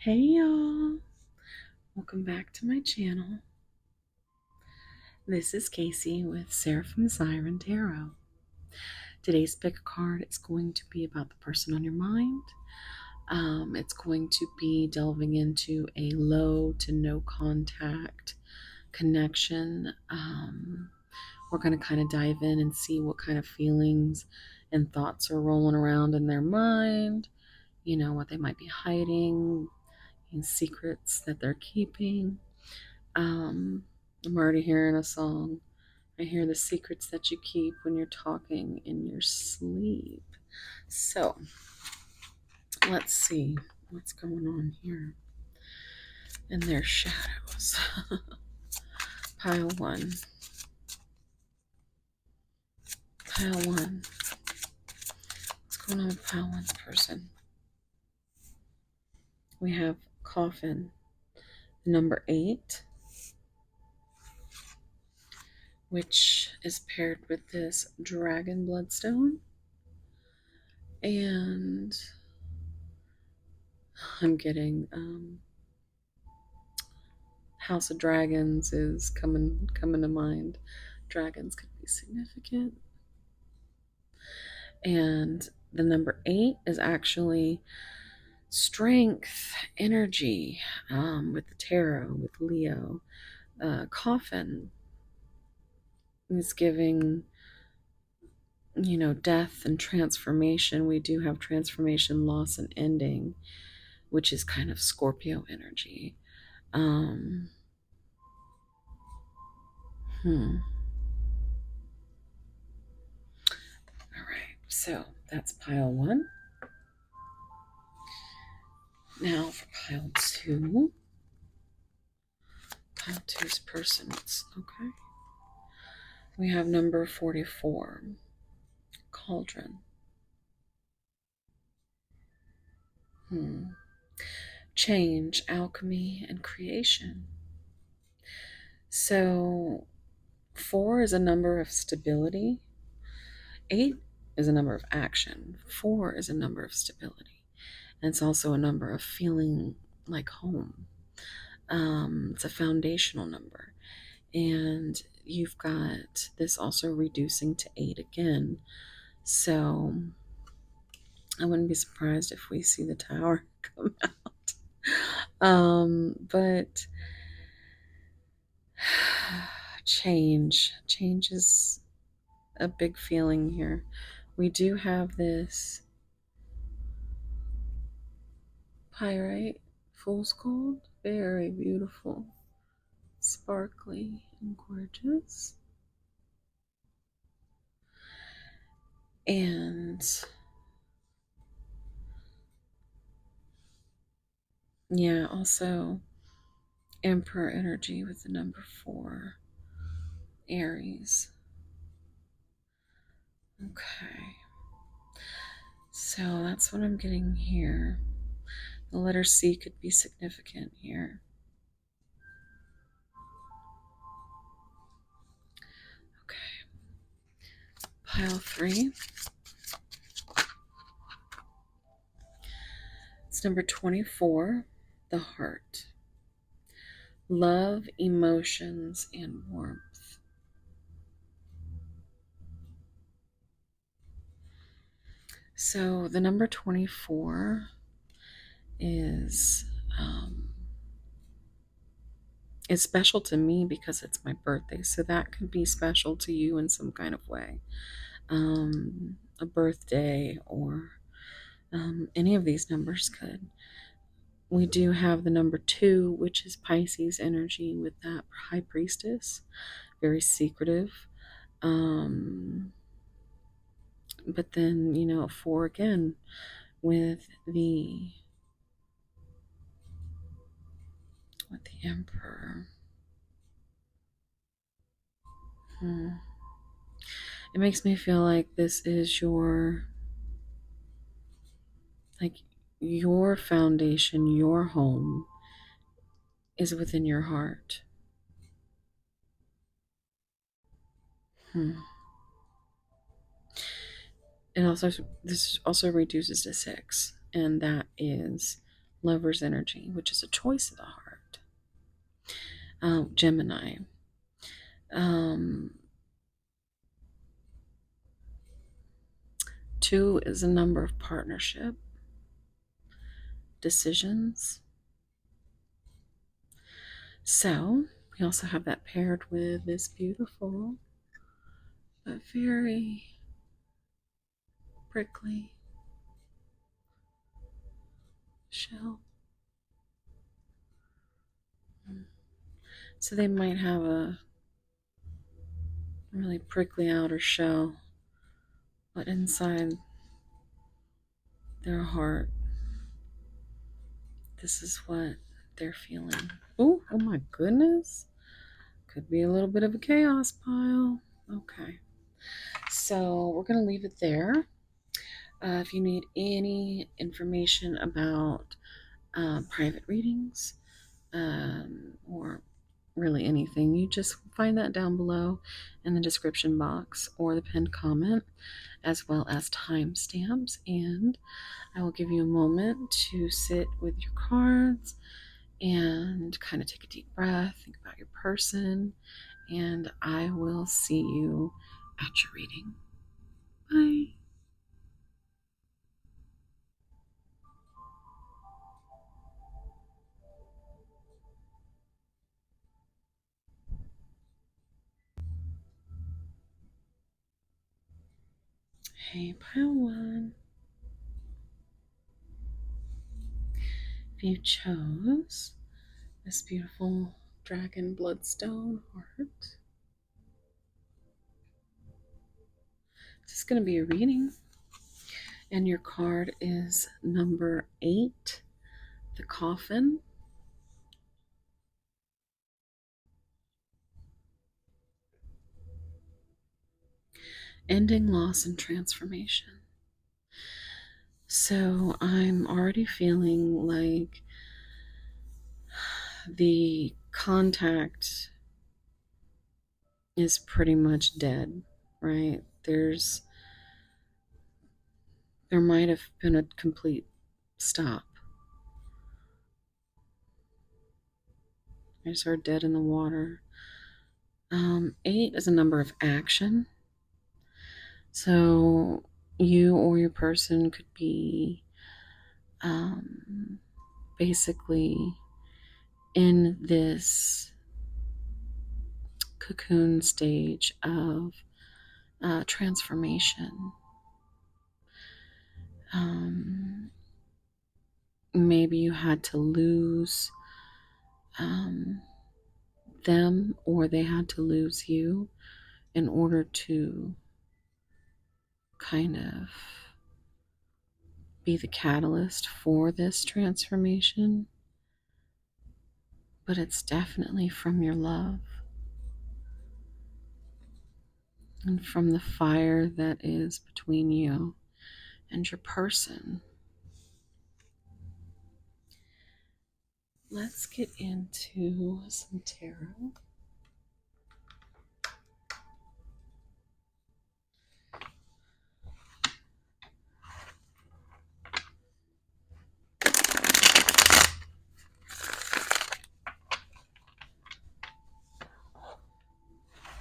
Hey y'all, welcome back to my channel. This is Casey with Seraphim Siren Tarot. Today's pick card is going to be about the person on your mind. It's going to be delving into a low to no contact connection. We're going to kind of dive in and see what kind of feelings and thoughts are rolling around in their mind, what they might be hiding, and secrets that they're keeping. I'm already hearing a song. I hear the secrets that you keep when you're talking in your sleep. So, let's see what's going on here in their shadows. Pile one. Pile one. What's going on with pile one's person? We have COFFIN, number 8, which is paired with this dragon bloodstone. And I'm getting House of Dragons is coming to mind. Dragons could be significant. And the number 8 is actually strength, energy, with the tarot, with Leo. Coffin is giving, death and transformation. We do have transformation, loss, and ending, which is kind of Scorpio energy. Alright, so that's pile one. Now for pile two. Pile two's persons. Okay. We have number 44. Cauldron. Change, alchemy, and creation. So 4 is a number of stability. 8 is a number of action. 4 is a number of stability. And it's also a number of feeling like home. It's a foundational number. And you've got this also reducing to 8 again. So I wouldn't be surprised if we see the tower come out. But change is a big feeling here. We do have this Pyrite fool's gold, very beautiful, sparkly, and gorgeous. And yeah, also Emperor energy with the number 4, Aries. Okay, so that's what I'm getting here. The letter C could be significant here. Okay, pile 3. It's number 24, the heart. Love, emotions, and warmth. So the number 24 is it's special to me because it's my birthday. So that could be special to you in some kind of way. A birthday or any of these numbers could. We do have the number 2, which is Pisces energy with that high priestess, very secretive. But then, 4 again with the emperor. It makes me feel like this is your foundation, your home is within your heart. This also reduces to 6, and that is Lover's energy, which is a choice of the heart. Gemini. Um, 2 is a number of partnership, decisions. So we also have that paired with this beautiful but very prickly shell. So they might have a really prickly outer shell, but inside their heart, this is what they're feeling. Oh my goodness. Could be a little bit of a chaos pile. Okay. So we're going to leave it there. If you need any information about private readings or really anything, you just find that down below in the description box or the pinned comment, as well as timestamps. And I will give you a moment to sit with your cards and kind of take a deep breath, think about your person, and I will see you at your reading. Bye. Hey, pile one. If you chose this beautiful dragon bloodstone heart, this is going to be a reading, and your card is number 8, the coffin. Ending, loss, and transformation. So I'm already feeling like the contact is pretty much dead, right? There might have been a complete stop. I just heard dead in the water. 8 is a number of action. So you or your person could be basically in this cocoon stage of transformation. Maybe you had to lose them, or they had to lose you in order to kind of be the catalyst for this transformation. But it's definitely from your love and from the fire that is between you and your person. Let's get into some tarot.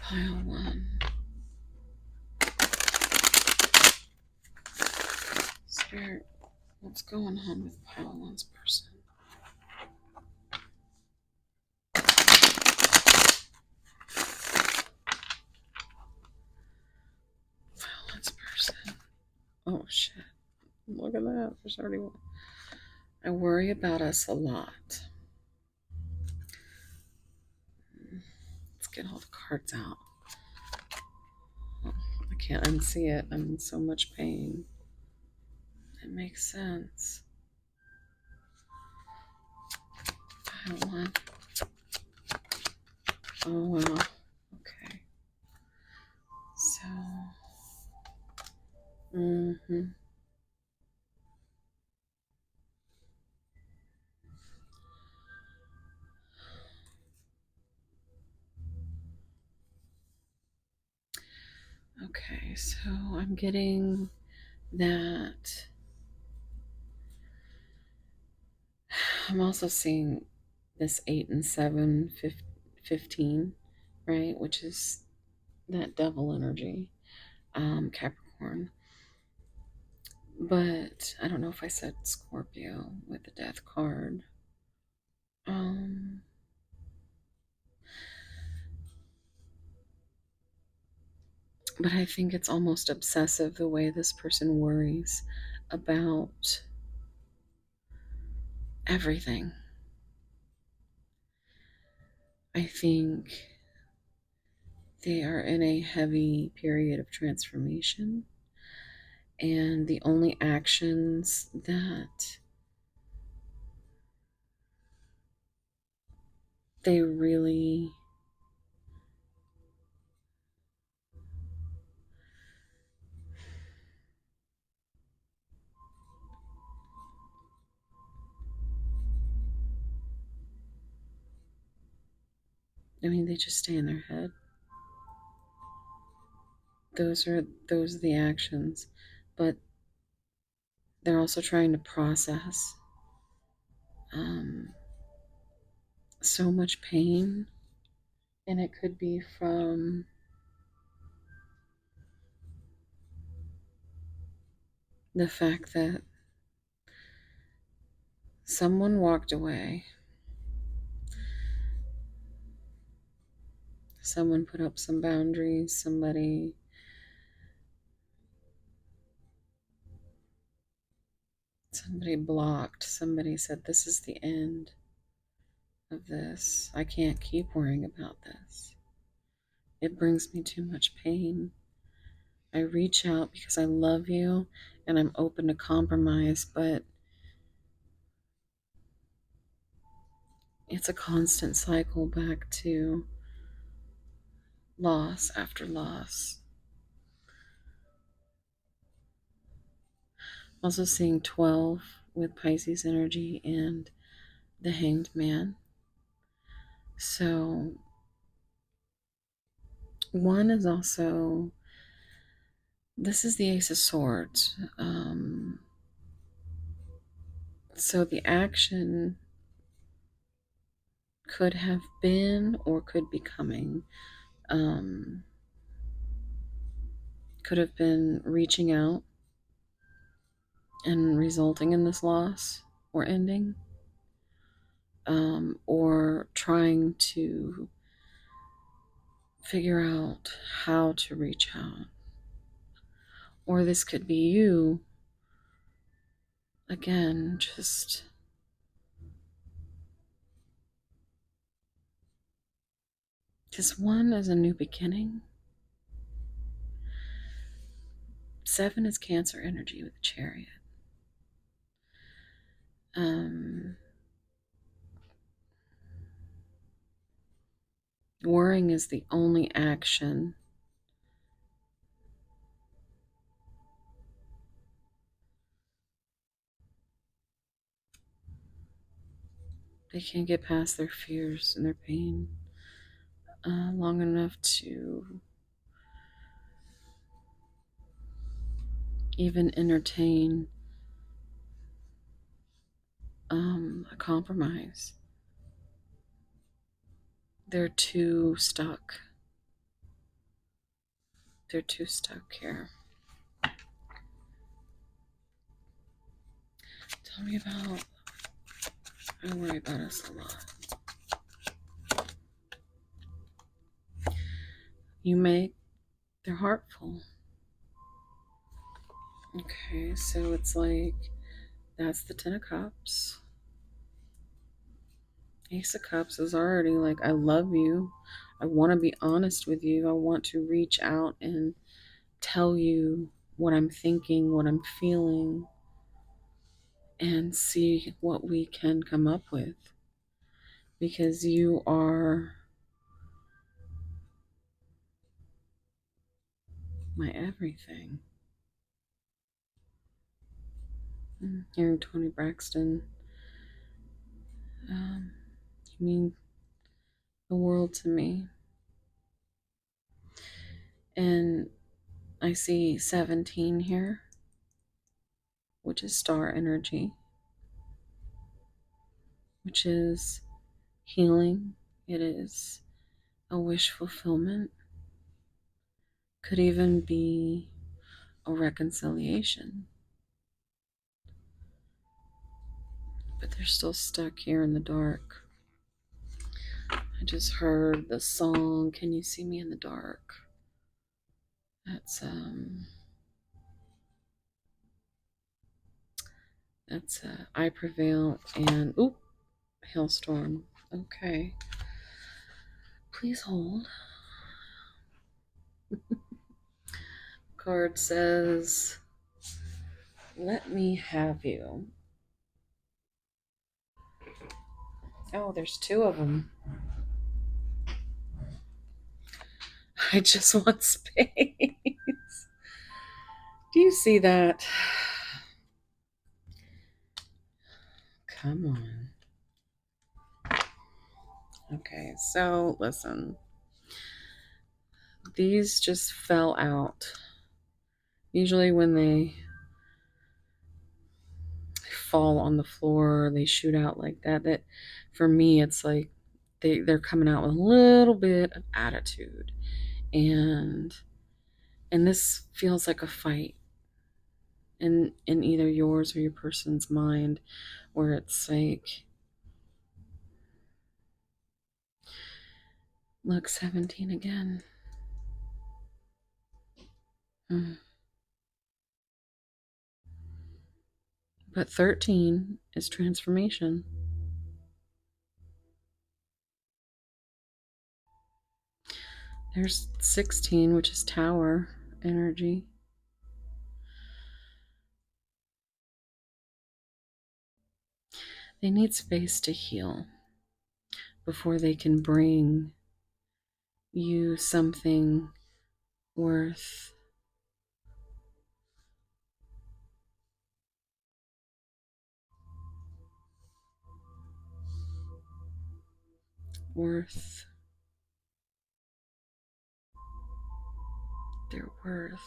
Pile 1. Spirit, what's going on with pile 1's person? Pile 1's person. Oh shit. Look at that. There's already one. I worry about us a lot. Let's get all the cards out. Oh, I can't unsee it. I'm in so much pain. It makes sense. Pile 1. Oh wow. Okay. So. Okay, so I'm getting that I'm also seeing this 8 and 7, 15, right? Which is that devil energy, Capricorn. But I don't know if I said Scorpio with the death card. Um, but I think it's almost obsessive the way this person worries about everything. I think they are in a heavy period of transformation, and the only actions that they really they just stay in their head. Those are the actions, but they're also trying to process um, so much pain, and it could be from the fact that someone walked away, someone put up some boundaries, somebody blocked, somebody said, this is the end of this. I can't keep worrying about this. It brings me too much pain. I reach out because I love you and I'm open to compromise, but it's a constant cycle back to loss after loss. Also seeing 12 with Pisces energy and the Hanged Man. So one is also, this is the Ace of Swords. So the action could have been or could be coming. Could have been reaching out and resulting in this loss or ending, or trying to figure out how to reach out. Or this could be you, again, just one is a new beginning. 7 is Cancer energy with the Chariot. Worrying is the only action they can't get past their fears and their pain long enough to even entertain a compromise. They're too stuck. They're too stuck here. Tell me about, I worry about us a lot. You make their heart full. Okay, so it's like, that's the 10 of Cups. Ace of Cups is already like, I love you. I want to be honest with you. I want to reach out and tell you what I'm thinking, what I'm feeling, and see what we can come up with. Because you are my everything. Hearing Tony Braxton, you mean the world to me. And I see 17 here, which is star energy. which is healing. It is a wish fulfillment. Could even be a reconciliation. But they're still stuck here in the dark. I just heard the song, Can You See Me in the Dark? That's I Prevail and oop, Hailstorm. Okay. Please hold. Card says, let me have you. Oh, there's two of them. I just want space. Do you see that? Come on. Okay, so listen. These just fell out. Usually when they fall on the floor, they shoot out like that. That for me, it's like they're coming out with a little bit of attitude. And this feels like a fight in either yours or your person's mind, where it's like, look, 17 again. But 13 is transformation. There's 16, which is tower energy. They need space to heal before they can bring you something worth their worth,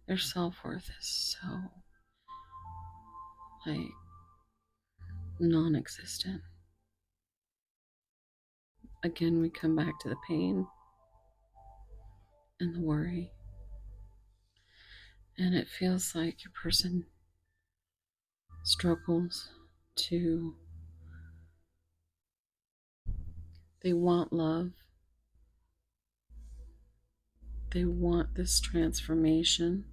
their self-worth is so like non-existent. Again, we come back to the pain and the worry. And it feels like your person struggles to, they want love. They want this transformation.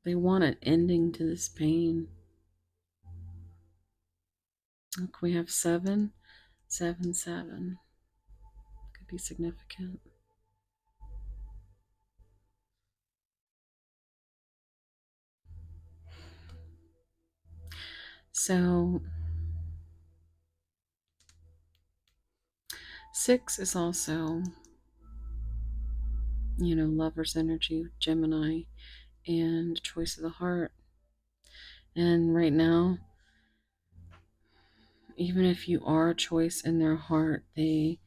They want an ending to this pain. Look, we have 7, 7, 7. Could be significant. So 6 is also, lover's energy, Gemini, and choice of the heart. And right now, even if you are a choice in their heart, they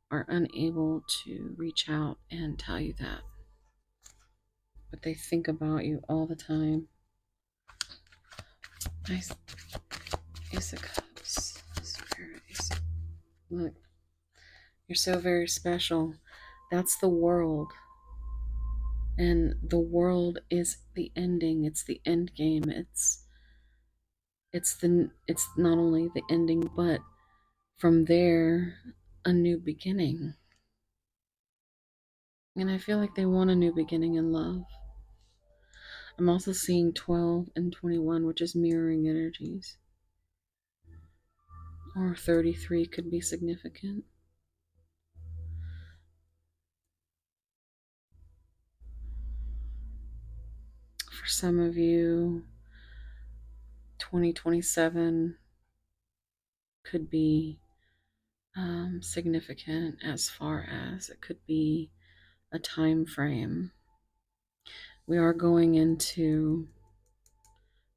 are unable to reach out and tell you that. But they think about you all the time. Nice. Ace of Cups. Look, you're so very special. That's the world. And the world is the ending. It's the end game. It's not only the ending, but from there, a new beginning. And I feel like they want a new beginning in love. I'm also seeing 12 and 21, which is mirroring energies. Or 33 could be significant. For some of you, 2027 could be significant, as far as it could be a time frame. We are going into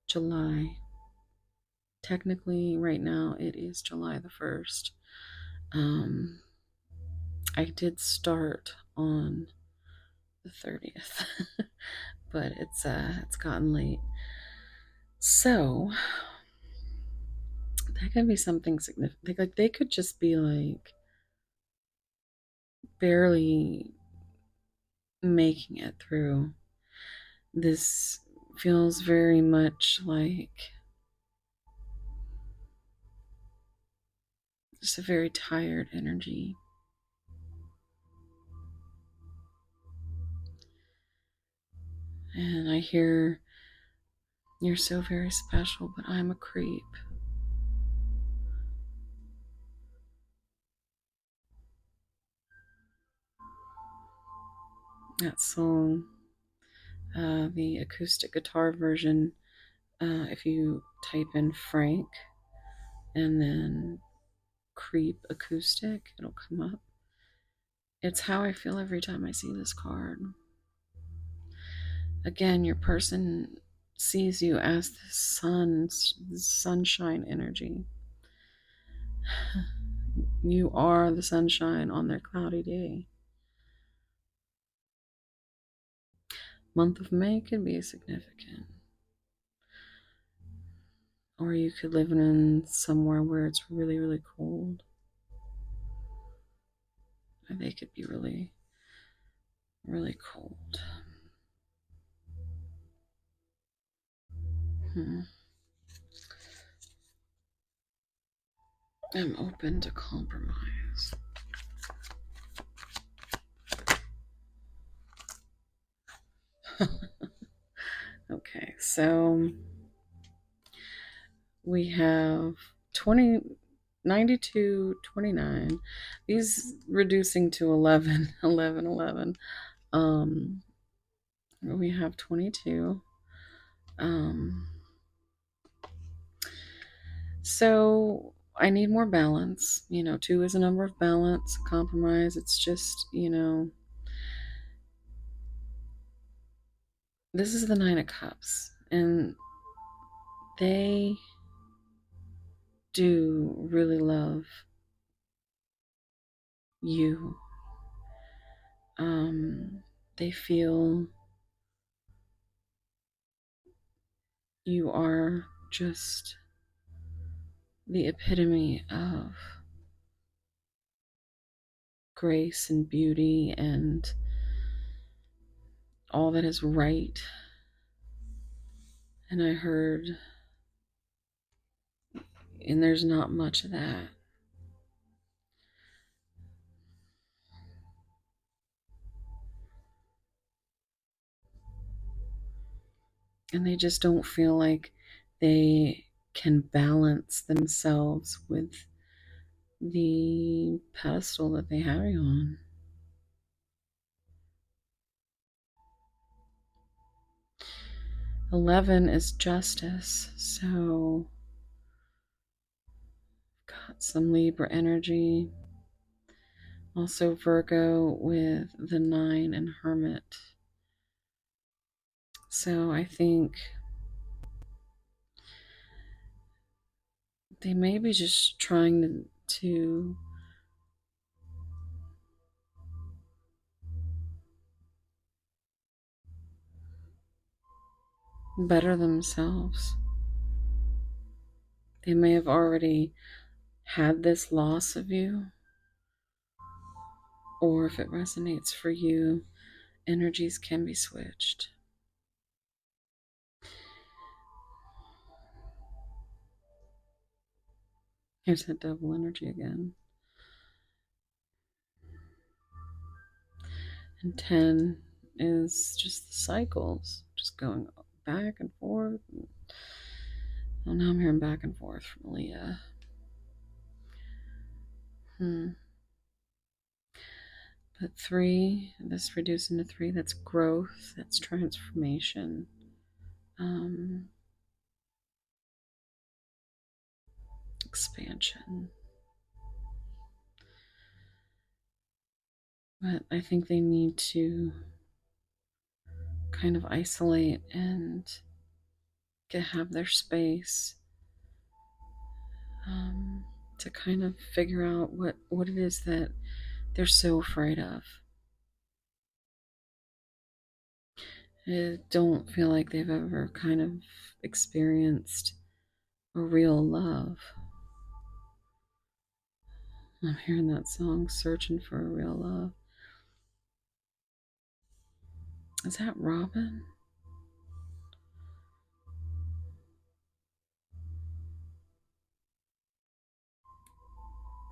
July. Technically, right now, it is July the 1st. I did start on the 30th, but it's gotten late. So that could be something significant. Like they could just be like barely making it through. This feels very much like just a very tired energy. And I hear, you're so very special, but I'm a creep. That song, the acoustic guitar version, if you type in Frank and then creep acoustic, it'll come up. It's how I feel every time I see this card. Again, your person sees you as the sunshine energy. You are the sunshine on their cloudy day. Month of May could be significant. Or you could live in somewhere where it's really, really cold. Or they could be really, really cold. I'm open to compromise. Okay, so we have 20, 92, 29. These reducing to 11, 11, 11. We have 22. So I need more balance. 2 is a number of balance, compromise. It's just, this is the 9 of Cups, and they do really love you. They feel you are just the epitome of grace and beauty and all that is right. And I heard, and there's not much of that. And they just don't feel like they can balance themselves with the pedestal that they have you on. Eleven is justice, so got some Libra energy. Also Virgo with the 9 and Hermit. So I think they may be just trying to better themselves. They may have already had this loss of you, or if it resonates for you, energies can be switched. Here's that double energy again. And 10 is just the cycles, just going back and forth. Oh, now I'm hearing back and forth from Leah. But 3, this reducing to 3, that's growth, that's transformation. Expansion. But I think they need to kind of isolate and have their space to kind of figure out what it is that they're so afraid of. I don't feel like they've ever kind of experienced a real love. I'm hearing that song, Searching for a Real Love. Is that Robin?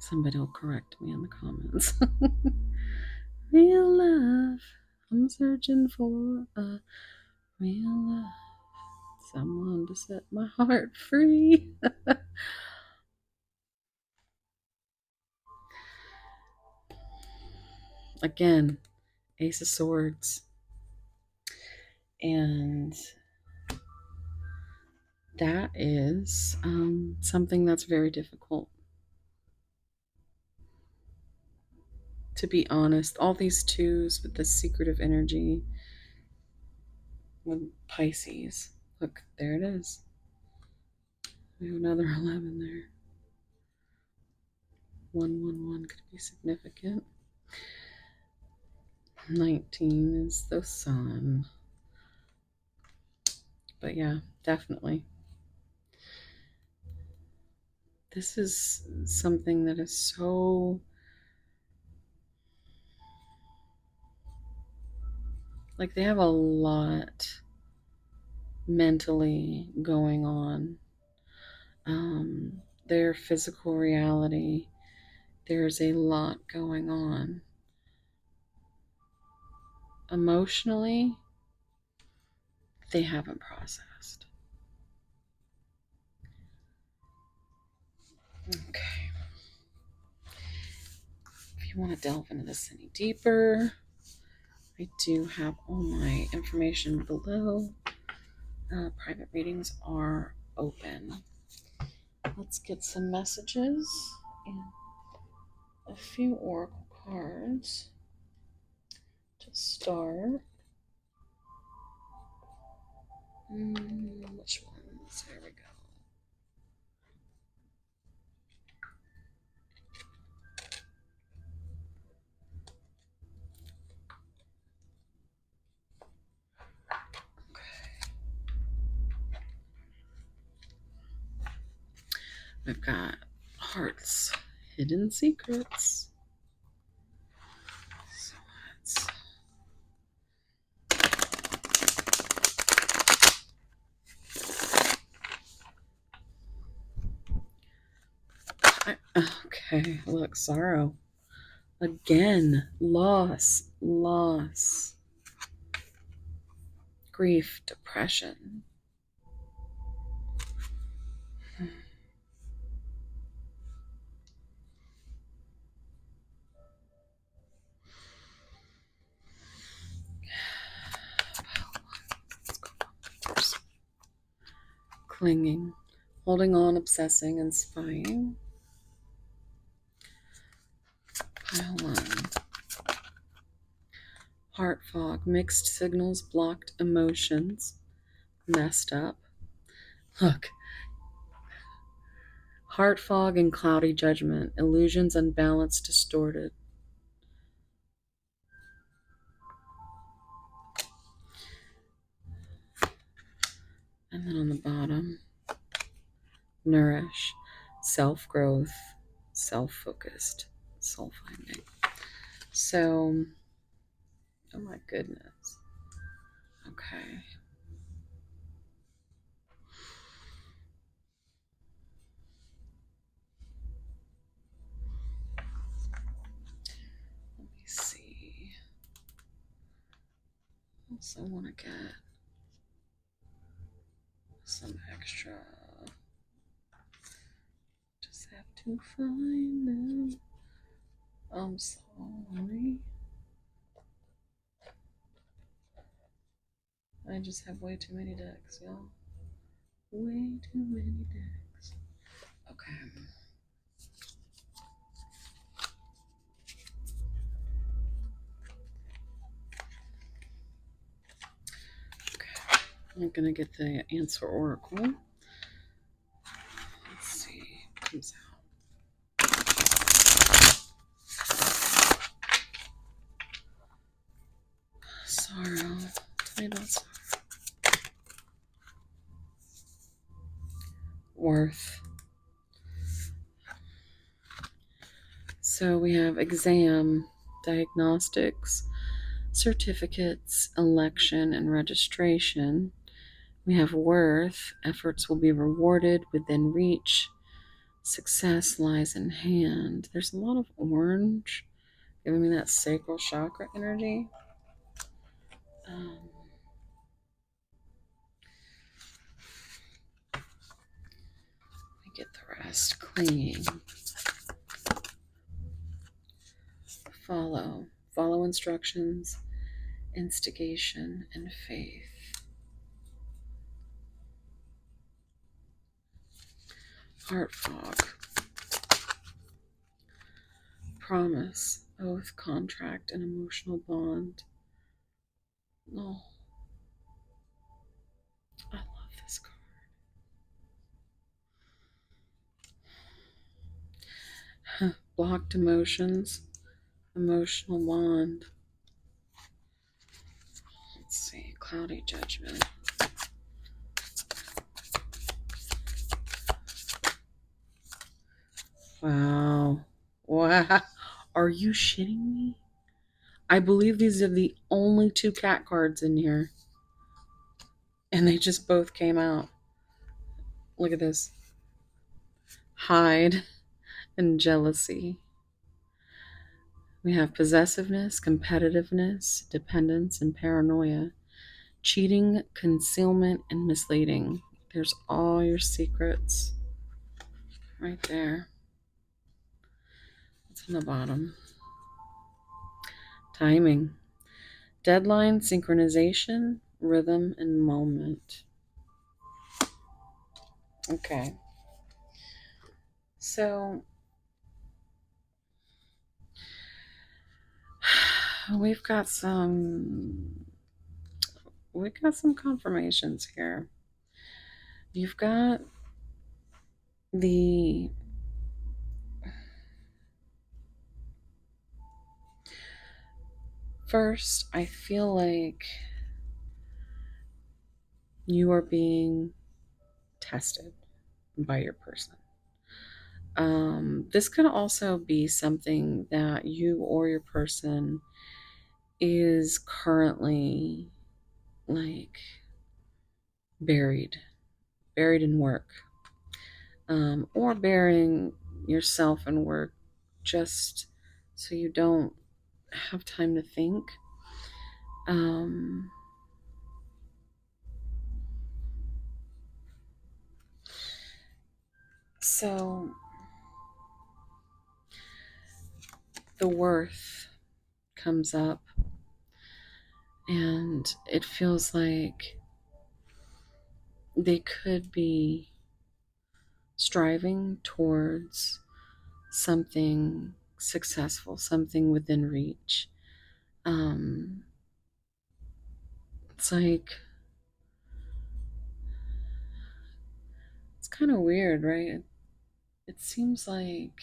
Somebody will correct me in the comments. Real love. I'm searching for a real love. Someone to set my heart free. Again, Ace of Swords. And that is something that's very difficult. To be honest, all these twos with the secretive energy with Pisces. Look, there it is. We have another 11 there. 111 could be significant. 19 is the sun. But yeah, definitely. This is something that is so... like, they have a lot mentally going on. Their physical reality, there's a lot going on. Emotionally, they haven't processed. Okay. If you want to delve into this any deeper, I do have all my information below. Private readings are open. Let's get some messages and a few oracle cards to start. Which ones? There we go. I've got Hearts, Hidden Secrets. So let's... okay, look, Sorrow. Again, loss, grief, depression. Clinging, holding on, obsessing, and spying. Pile 1. Heart fog, mixed signals, blocked emotions, messed up. Look. Heart fog and cloudy judgment, illusions unbalanced, distorted. And then on the bottom, nourish, self-growth, self-focused, soul-finding. So, oh my goodness. Okay. Let me see. Also want to get some extra. Just have to find them. I'm sorry. I just have way too many decks, y'all. Way too many decks. Okay. I'm gonna get the answer oracle. Let's see what comes out. Sorrow, Titles. Worth. So we have exam, diagnostics, certificates, election, and registration. We have worth. Efforts will be rewarded within reach. Success lies in hand. There's a lot of orange, giving me that sacral chakra energy. Get the rest. Clinging. Follow instructions, instigation, and faith. Heart fog. Promise, oath, contract, and emotional bond. No. I love this card. Blocked emotions, emotional bond. Let's see, cloudy judgment. Wow. Wow. Are you shitting me? I believe these are the only 2 cat cards in here. And they just both came out. Look at this. Hide and jealousy. We have possessiveness, competitiveness, dependence, and paranoia. Cheating, concealment, and misleading. There's all your secrets right there. It's on the bottom. Timing. Deadline, synchronization, rhythm, and moment. Okay. So we've got some confirmations here. You've got the first, I feel like you are being tested by your person. This could also be something that you or your person is currently like buried in work, or burying yourself in work just so you don't have time to think. So the worth comes up, and it feels like they could be striving towards something successful, something within reach. It's like, it's kind of weird, right? It seems like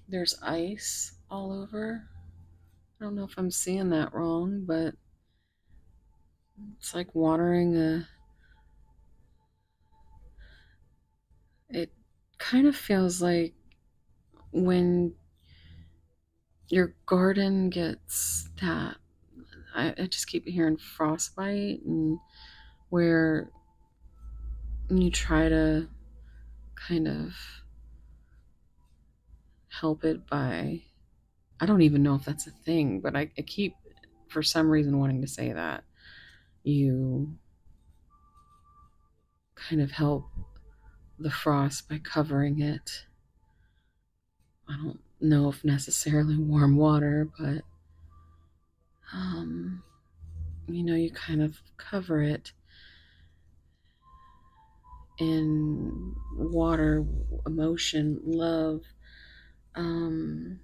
there's ice all over. I don't know if I'm seeing that wrong, but it's like watering it kind of feels like when your garden gets that, I just keep hearing frostbite, and where you try to kind of help it by, I don't even know if that's a thing, but I keep for some reason wanting to say that you kind of help the frost by covering it. I don't know if necessarily warm water, but you kind of cover it in water, emotion, love. Hmm.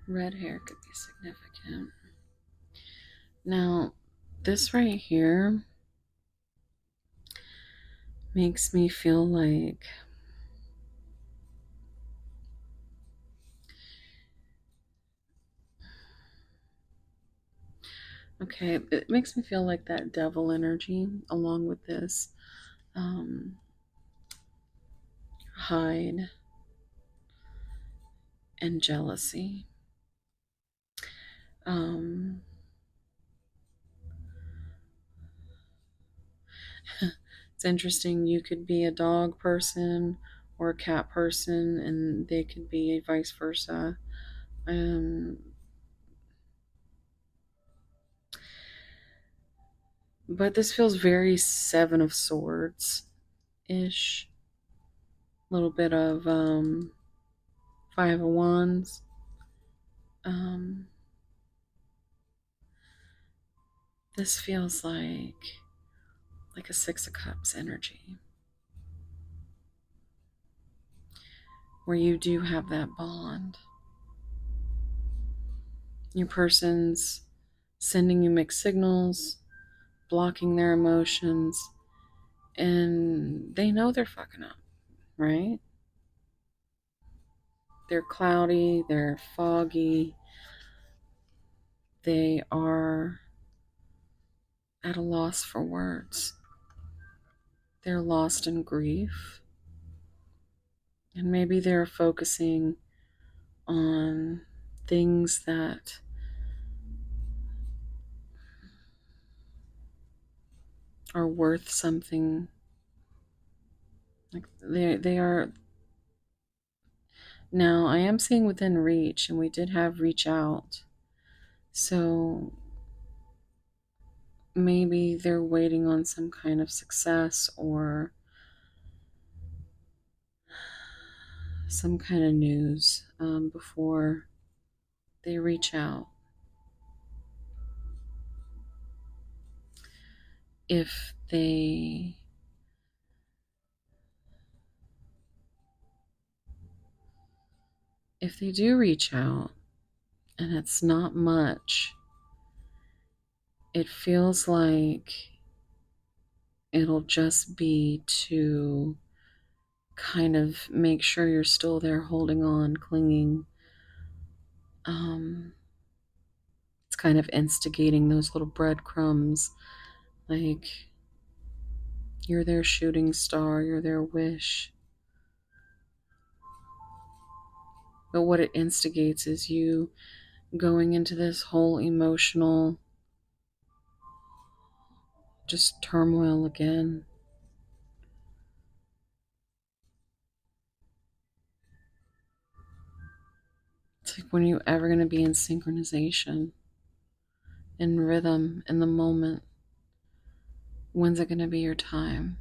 Red hair could be significant. Now, this right here makes me feel like okay, it makes me feel like that devil energy along with this um, hide and jealousy. Um, it's interesting. You could be a dog person or a cat person, and they could be vice versa. Um, but this feels very Seven of Swords ish. A little bit of Five of Wands. Um, this feels like a Six of Cups energy, where you do have that bond. Your person's sending you mixed signals, blocking their emotions, and they know they're fucking up, right? They're cloudy, they're foggy, they are at a loss for words. They're lost in grief, and maybe they're focusing on things that are worth something. Like they are. Now I am seeing within reach, and we did have reach out, so maybe they're waiting on some kind of success or some kind of news before they reach out. If they do reach out and it's not much, it feels like it'll just be to kind of make sure you're still there holding on, clinging. It's kind of instigating those little breadcrumbs, like you're their shooting star, you're their wish. But what it instigates is you going into this whole emotional just turmoil again. It's like, when are you ever going to be in synchronization, in rhythm, in the moment? When's it going to be your time?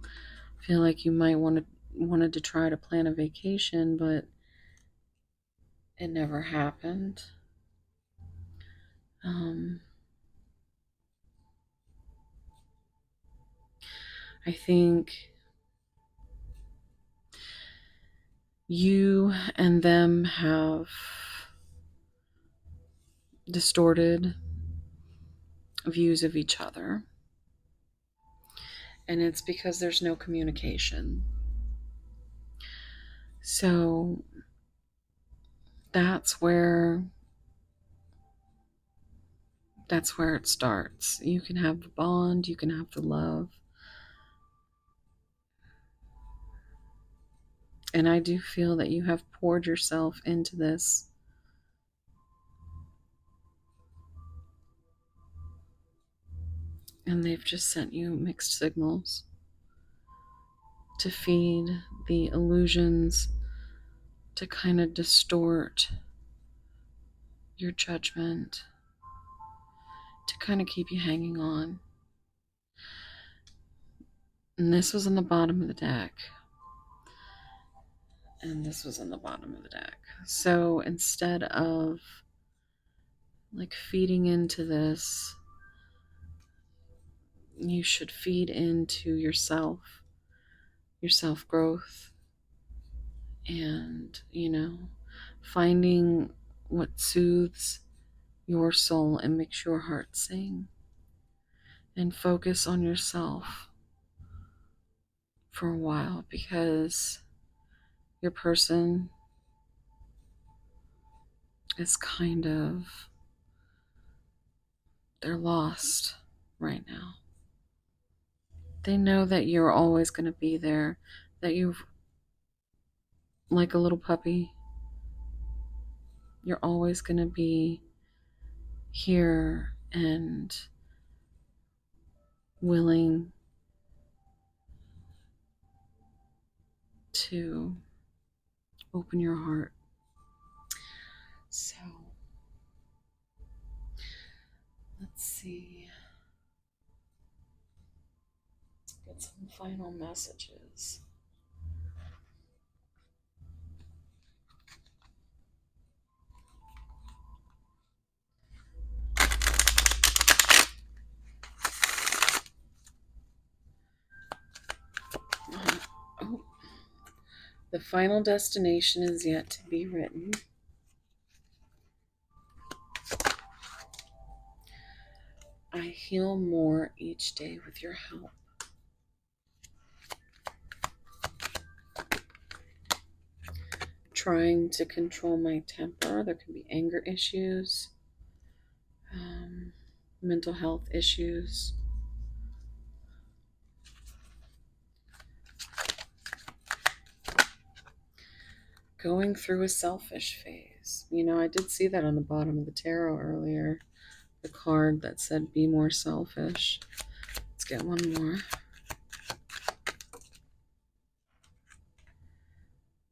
I feel like you might wanted to try to plan a vacation, but it never happened. I think you and them have distorted views of each other, and it's because there's no communication. So that's where it starts. You can have the bond, you can have the love. And I do feel that you have poured yourself into this. And they've just sent you mixed signals to feed the illusions, to kind of distort your judgment, to kind of keep you hanging on. And this was on the bottom of the deck. And this was on the bottom of the deck. So instead of like feeding into this, you should feed into yourself, your self growth, and, finding what soothes your soul and makes your heart sing. And focus on yourself for a while, because your person is they're lost right now. They know that you're always going to be there, that you've, like a little puppy, you're always going to be here and willing to open your heart. So, let's see. Let's get some final messages. Oh, the final destination is yet to be written. I heal more each day with your help. Trying to control my temper. There can be anger issues, mental health issues. Going through a selfish phase. You know, I did see that on the bottom of the tarot earlier. The card that said, be more selfish. Let's get one more.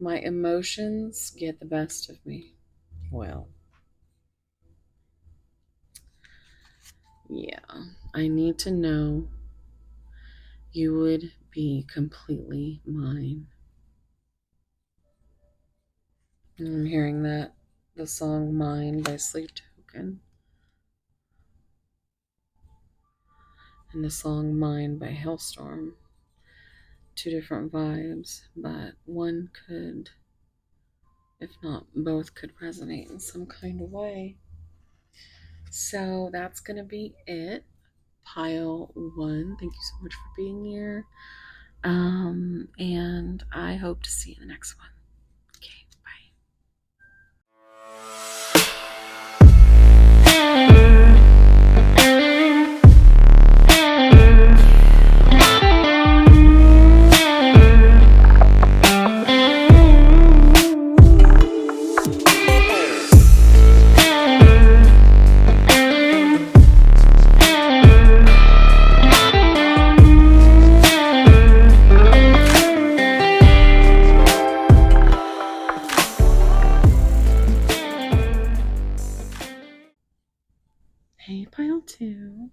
My emotions get the best of me. Well, yeah, I need to know you would be completely mine. I'm hearing that, the song Mine by Sleep Token, and the song Mine by Hailstorm. Two different vibes, but one could, if not both, could resonate in some kind of way. So that's going to be it. Pile 1. Thank you so much for being here. And I hope to see you in the next one. Okay, bye. Hey, pile 2.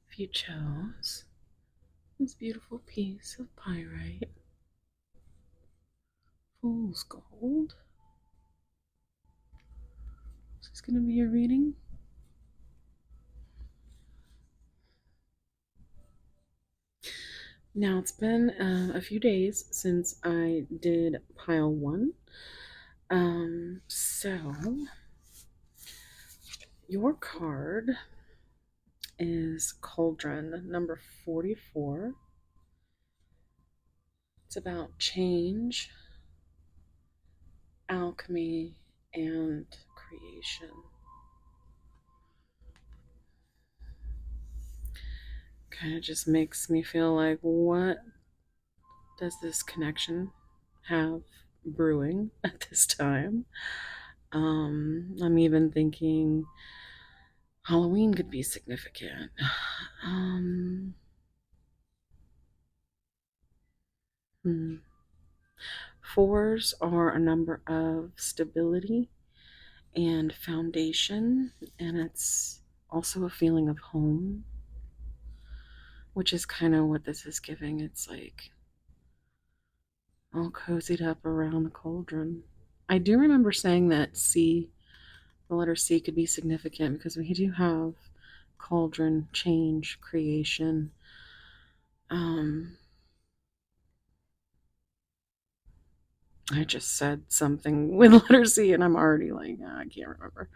If you chose this beautiful piece of pyrite, fool's gold, this is going to be your reading. Now, it's been a few days since I did pile 1. So your card is Cauldron, number 44. It's about change, alchemy, and creation. Kind of just makes me feel like, what does this connection have brewing at this time? I'm even thinking Halloween could be significant. Fours are a number of stability and foundation, and it's also a feeling of home, which is kind of what this is giving. It's like all cozied up around the cauldron. I do remember saying that C, the letter C, could be significant because we do have cauldron, change, creation. I just said something with letter C and I'm already like, I can't remember.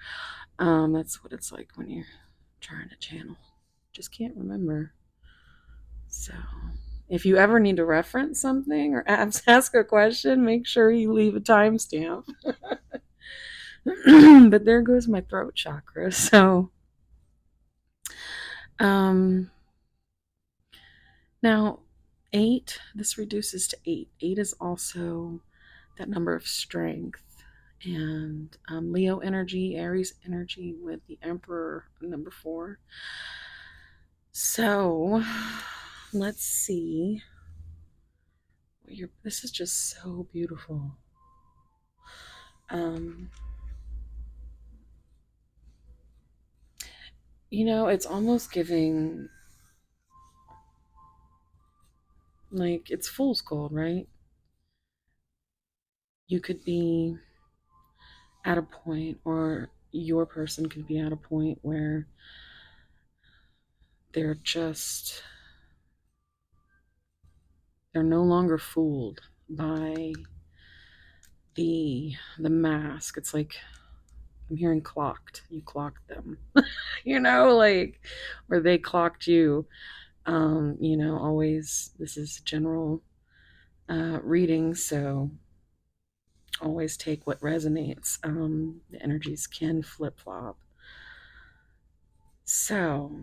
That's what it's like when you're trying to channel. Just can't remember. So if you ever need to reference something or ask a question, make sure you leave a timestamp. But there goes my throat chakra. So now 8, this reduces to 8. 8 is also that number of strength. And Leo energy, Aries energy with the Emperor, number 4. So let's see. This is just so beautiful. You know, it's almost giving, like, it's fool's gold, right? You could be at a point, or your person could be at a point where they're no longer fooled by the mask. It's like, I'm hearing clocked. You clocked them. You know, like, or they clocked you. You know, always, this is general reading, so always take what resonates. The energies can flip-flop. So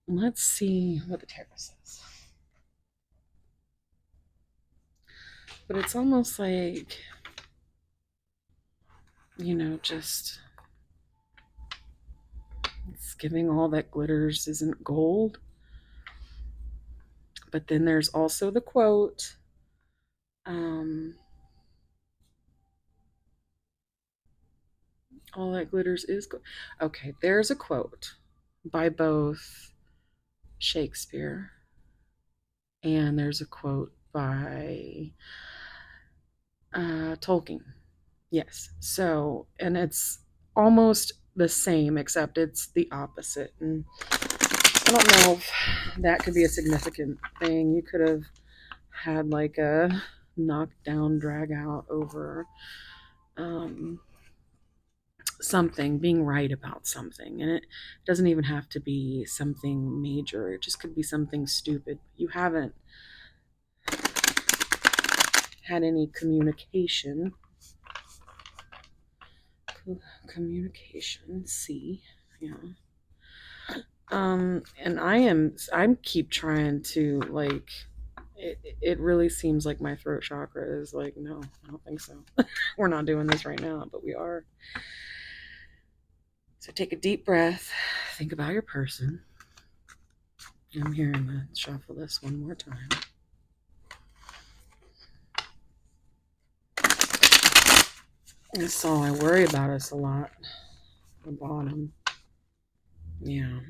let's see what the tarot says. But it's almost like, you know, just, it's giving all that glitters isn't gold. But then there's also the quote, all that glitters is gold. Okay, there's a quote by both Shakespeare, and there's a quote by Tolkien. Yes. So, and it's almost the same, except it's the opposite. And I don't know if that could be a significant thing. You could have had like a knockdown, drag out over something, being right about something. And it doesn't even have to be something major, it just could be something stupid. You haven't had any communication. See, yeah. And I'm keep trying to, like, it really seems like my throat chakra is like, no, I don't think so. We're not doing this right now, but we are. So take a deep breath, think about your person. I'm here to shuffle this one more time. That's all. I worry about us a lot. The bottom. Yeah.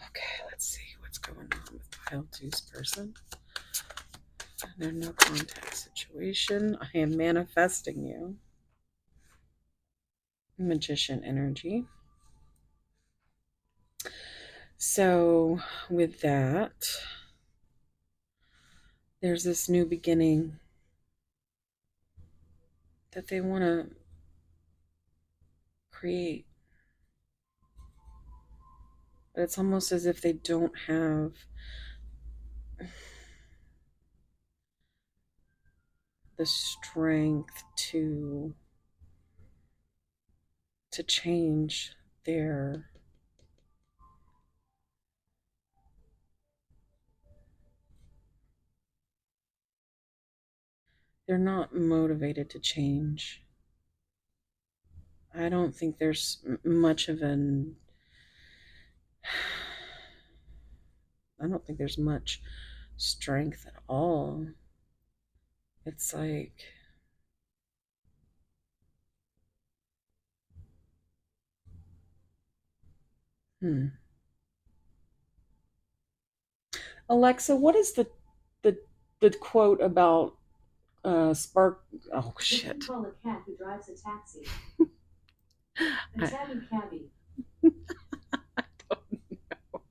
Okay, let's see what's going on with pile 2's person. There's no contact situation. I am manifesting you. Magician energy. So with that, there's this new beginning that they want to create. But it's almost as if they don't have the strength to change they're not motivated to change. I don't think there's much of an I don't think there's much strength at all. It's like, Alexa, what is the quote about spark? Oh shit! Call a cat who drives a taxi. A tabby cabby. I don't know.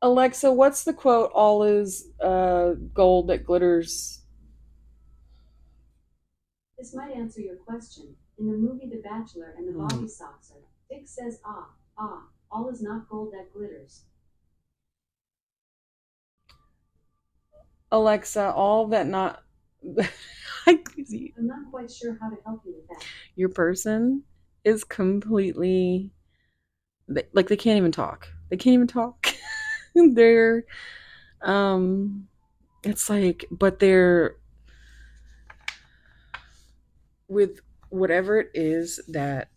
Alexa, what's the quote? All is gold that glitters. This might answer your question. In the movie The Bachelor and the Bobby Soxer, Dick says, all is not gold that glitters. Alexa, all that not. I'm not quite sure how to help you with that. Your person is completely. Like, they can't even talk. They can't even talk. They're. It's like, but they're. With whatever it is that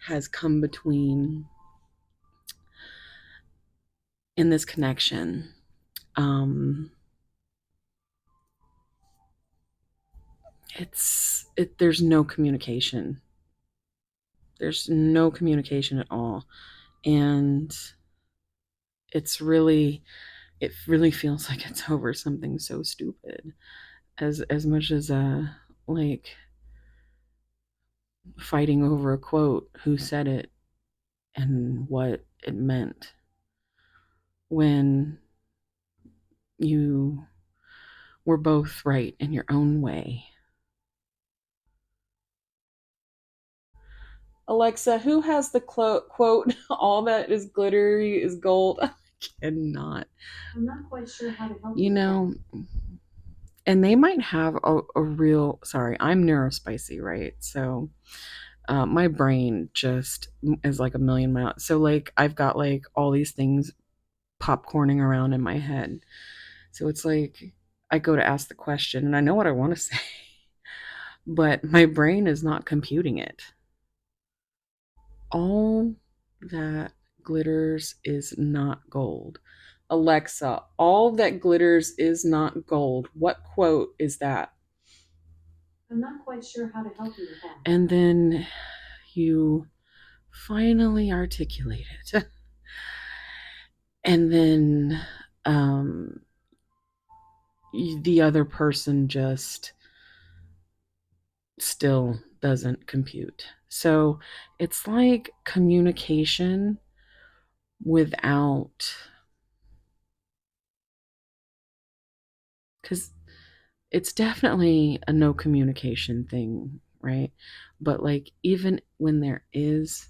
has come between in this connection, there's no communication. There's no communication at all, and it really feels like it's over something so stupid, as much as like fighting over a quote, who said it and what it meant, when you were both right in your own way. Alexa, who has the quote, all that is glittery is gold? I cannot. I'm not quite sure how to help You know, and they might have a real, sorry, I'm neurospicy, right? So my brain just is like a million miles. So, like, I've got like all these things popcorning around in my head. So it's like I go to ask the question and I know what I want to say, but my brain is not computing it. All that glitters is not gold. Alexa, all that glitters is not gold. What quote is that? I'm not quite sure how to help you with that. And then you finally articulate it. And then the other person just still doesn't compute. So it's like communication without, because it's definitely a no communication thing, right? But like, even when there is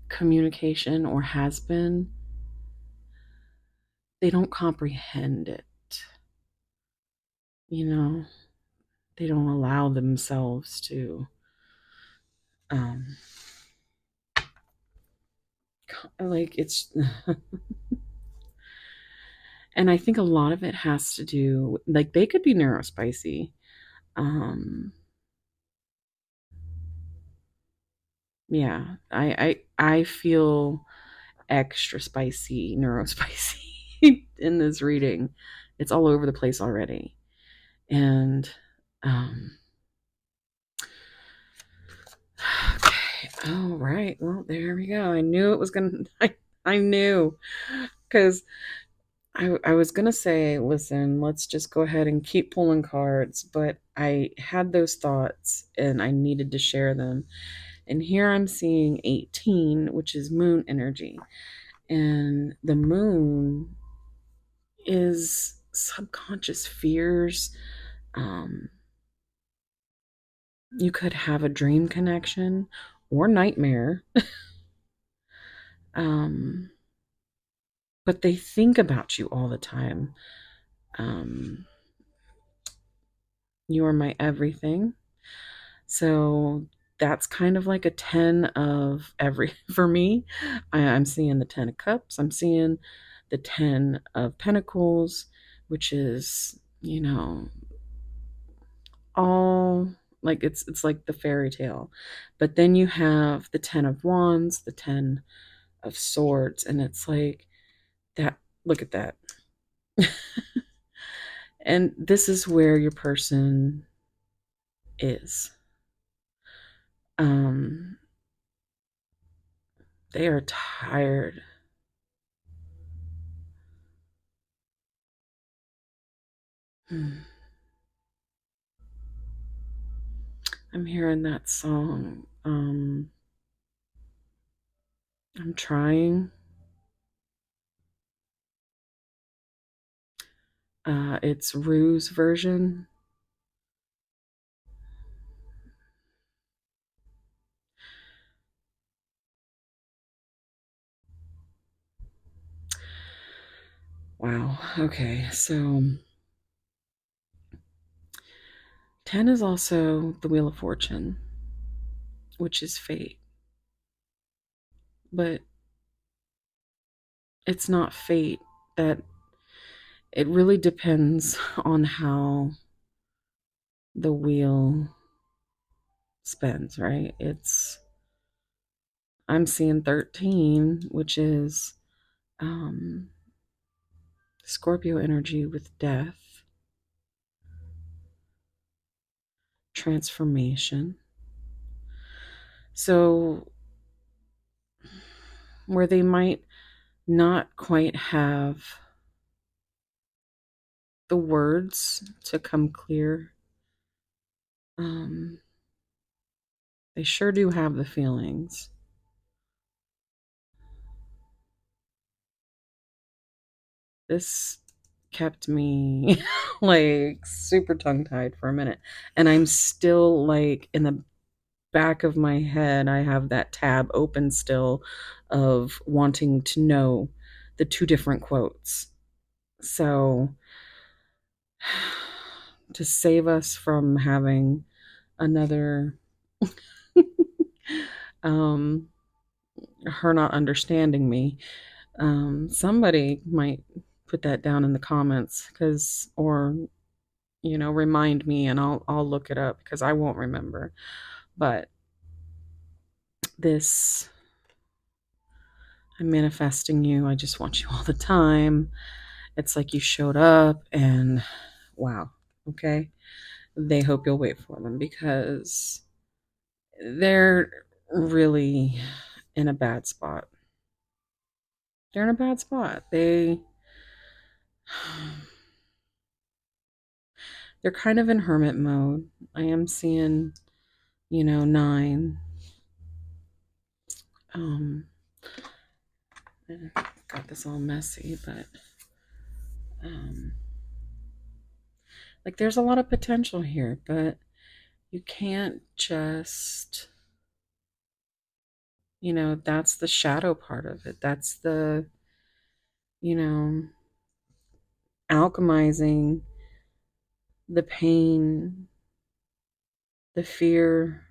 communication or has been, they don't comprehend it. You know, they don't allow themselves to um like, it's and I think a lot of it has to do, like, they could be neurospicy. um yeah, I feel extra spicy, neurospicy in this reading. It's all over the place already. And okay, all right. Well, there we go. I knew it was gonna. I knew, because I was gonna say, listen, let's just go ahead and keep pulling cards, but I had those thoughts and I needed to share them. And here I'm seeing 18, which is moon energy, and the moon is subconscious fears. Um, you could have a dream connection or nightmare, um, but they think about you all the time. Um, you are my everything. So that's kind of like a 10 of every for me. I'm seeing the 10 of cups. I'm seeing the 10 of pentacles, which is, all like, it's like the fairy tale. But then you have the 10 of wands, the 10 of swords, and it's like that. Look at that. And this is where your person is. um they are tired. I'm hearing that song. I'm trying. It's Rue's version. Wow. Okay. So 10 is also the Wheel of Fortune, which is fate. But it's not fate. That it really depends on how the wheel spins, right? I'm seeing 13, which is um, Scorpio energy with death, transformation. So, where they might not quite have the words to come clear, um, they sure do have the feelings. This kept me like super tongue tied for a minute. And I'm still like in the back of my head, I have that tab open still of wanting to know the two different quotes. So, to save us from having another um, her not understanding me, somebody might put that down in the comments because, or remind me, and I'll look it up because I won't remember. But this, I'm manifesting you. I just want you all the time. It's like you showed up and wow, okay. They hope you'll wait for them because they're really in a bad spot. They're in a bad spot. They're kind of in hermit mode. I am seeing, 9. Um got this all messy, but um like there's a lot of potential here, but you can't just, that's the shadow part of it. That's the, you know, alchemizing the pain, the fear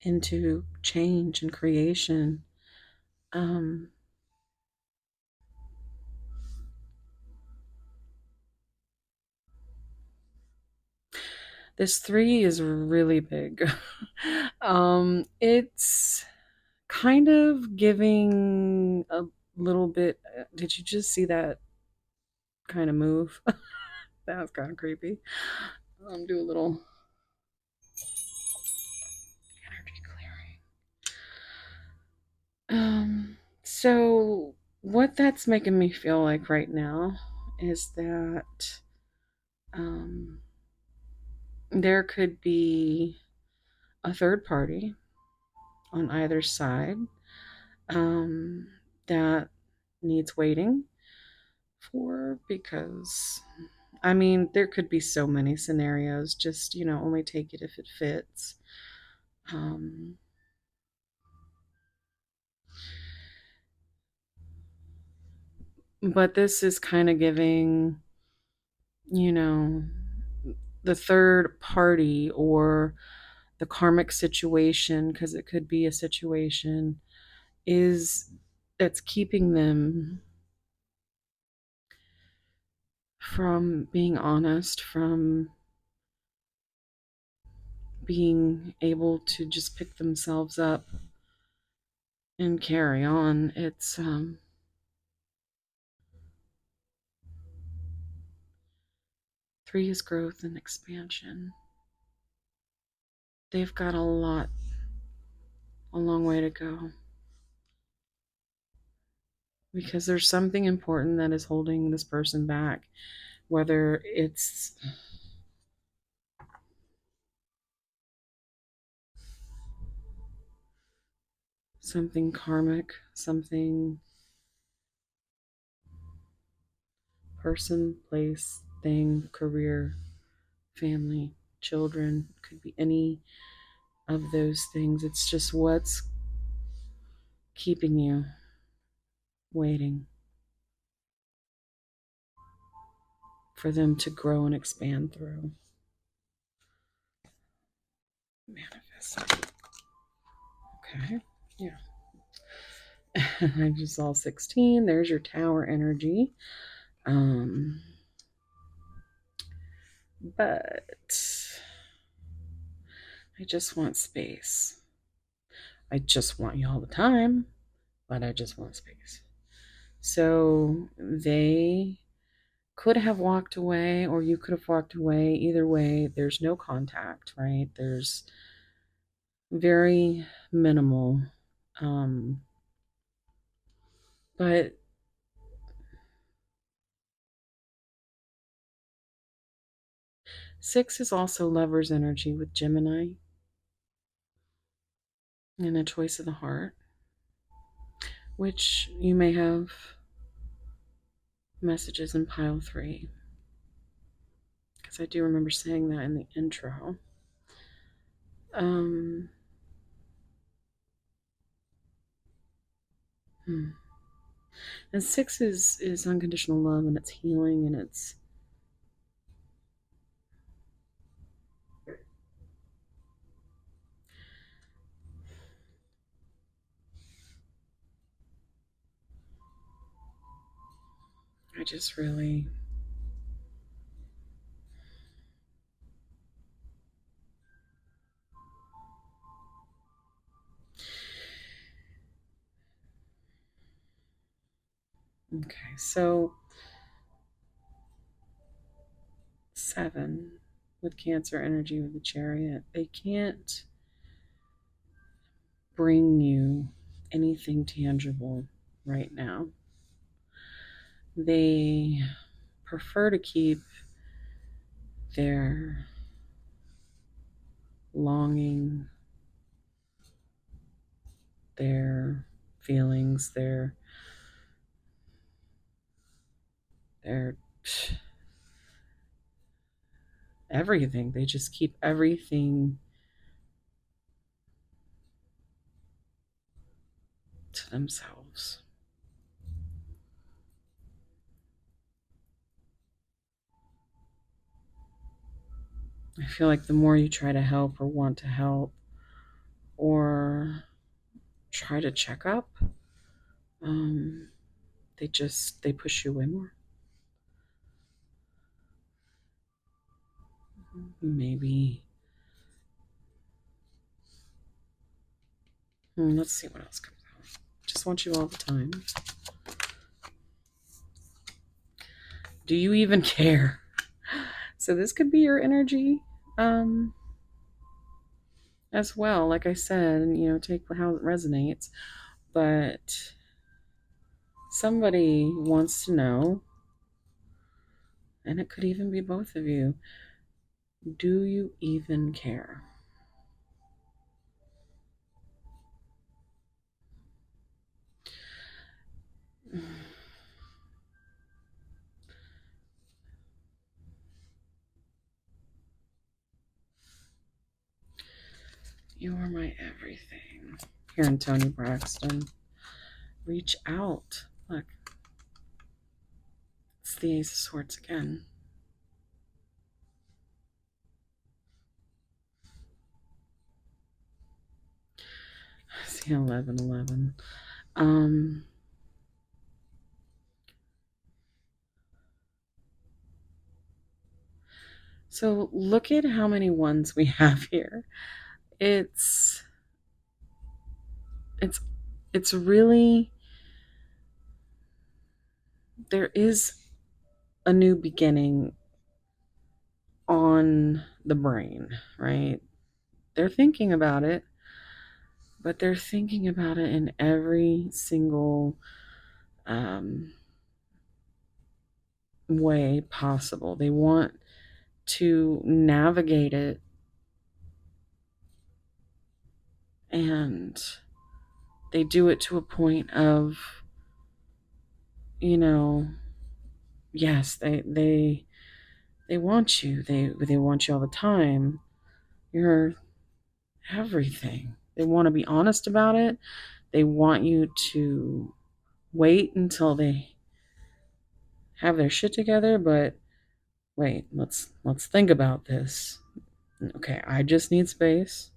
into change and creation. Um, this 3 is really big. It's kind of giving a little bit. Did you just see that kind of move? That was kind of creepy. Do a little energy clearing. So what that's making me feel like right now is that um, there could be a third party on either side um, that needs waiting for because I mean there could be so many scenarios. Just only take it if it fits. Um, but this is kind of giving you know the third party or the karmic situation, because it could be a situation, is that's keeping them from being honest, from being able to just pick themselves up and carry on. It's 3 is growth and expansion. They've got a long way to go because there's something important that is holding this person back, whether it's something karmic, something person, place, thing, career, family, children. Could be any of those things. It's just what's keeping you waiting for them to grow and expand through. Manifest. Okay. Yeah. I just saw 16. There's your tower energy. But I just want space. I just want you all the time, but I just want space. So they could have walked away, or you could have walked away. Either way, there's no contact, right? There's very minimal. But 6 is also lover's energy with Gemini and a choice of the heart, which you may have messages in pile 3, because I do remember saying that in the intro. And 6 is unconditional love, and it's healing, and it's I just really okay. So 7 with Cancer energy with the Chariot. They can't bring you anything tangible right now. They prefer to keep their longing, their feelings, their everything. They just keep everything to themselves. I feel like the more you try to help or want to help or try to check up, they push you way more. Maybe. Let's see what else comes out. Just want you all the time. Do you even care? So this could be your energy as well. Like I said, take how it resonates. But somebody wants to know, and it could even be both of you, do you even care? You are my everything. Here in Tony Braxton. Reach out. Look. It's the Ace of Swords again. I see 11. So look at how many ones we have here. It's really, there is a new beginning on the brain, right? They're thinking about it, but they're thinking about it in every single way possible. They want to navigate it, and they do it to a point of, yes, they want you. They want you all the time. You're everything. They want to be honest about it. They want you to wait until they have their shit together, but wait, let's think about this. Okay, I just need space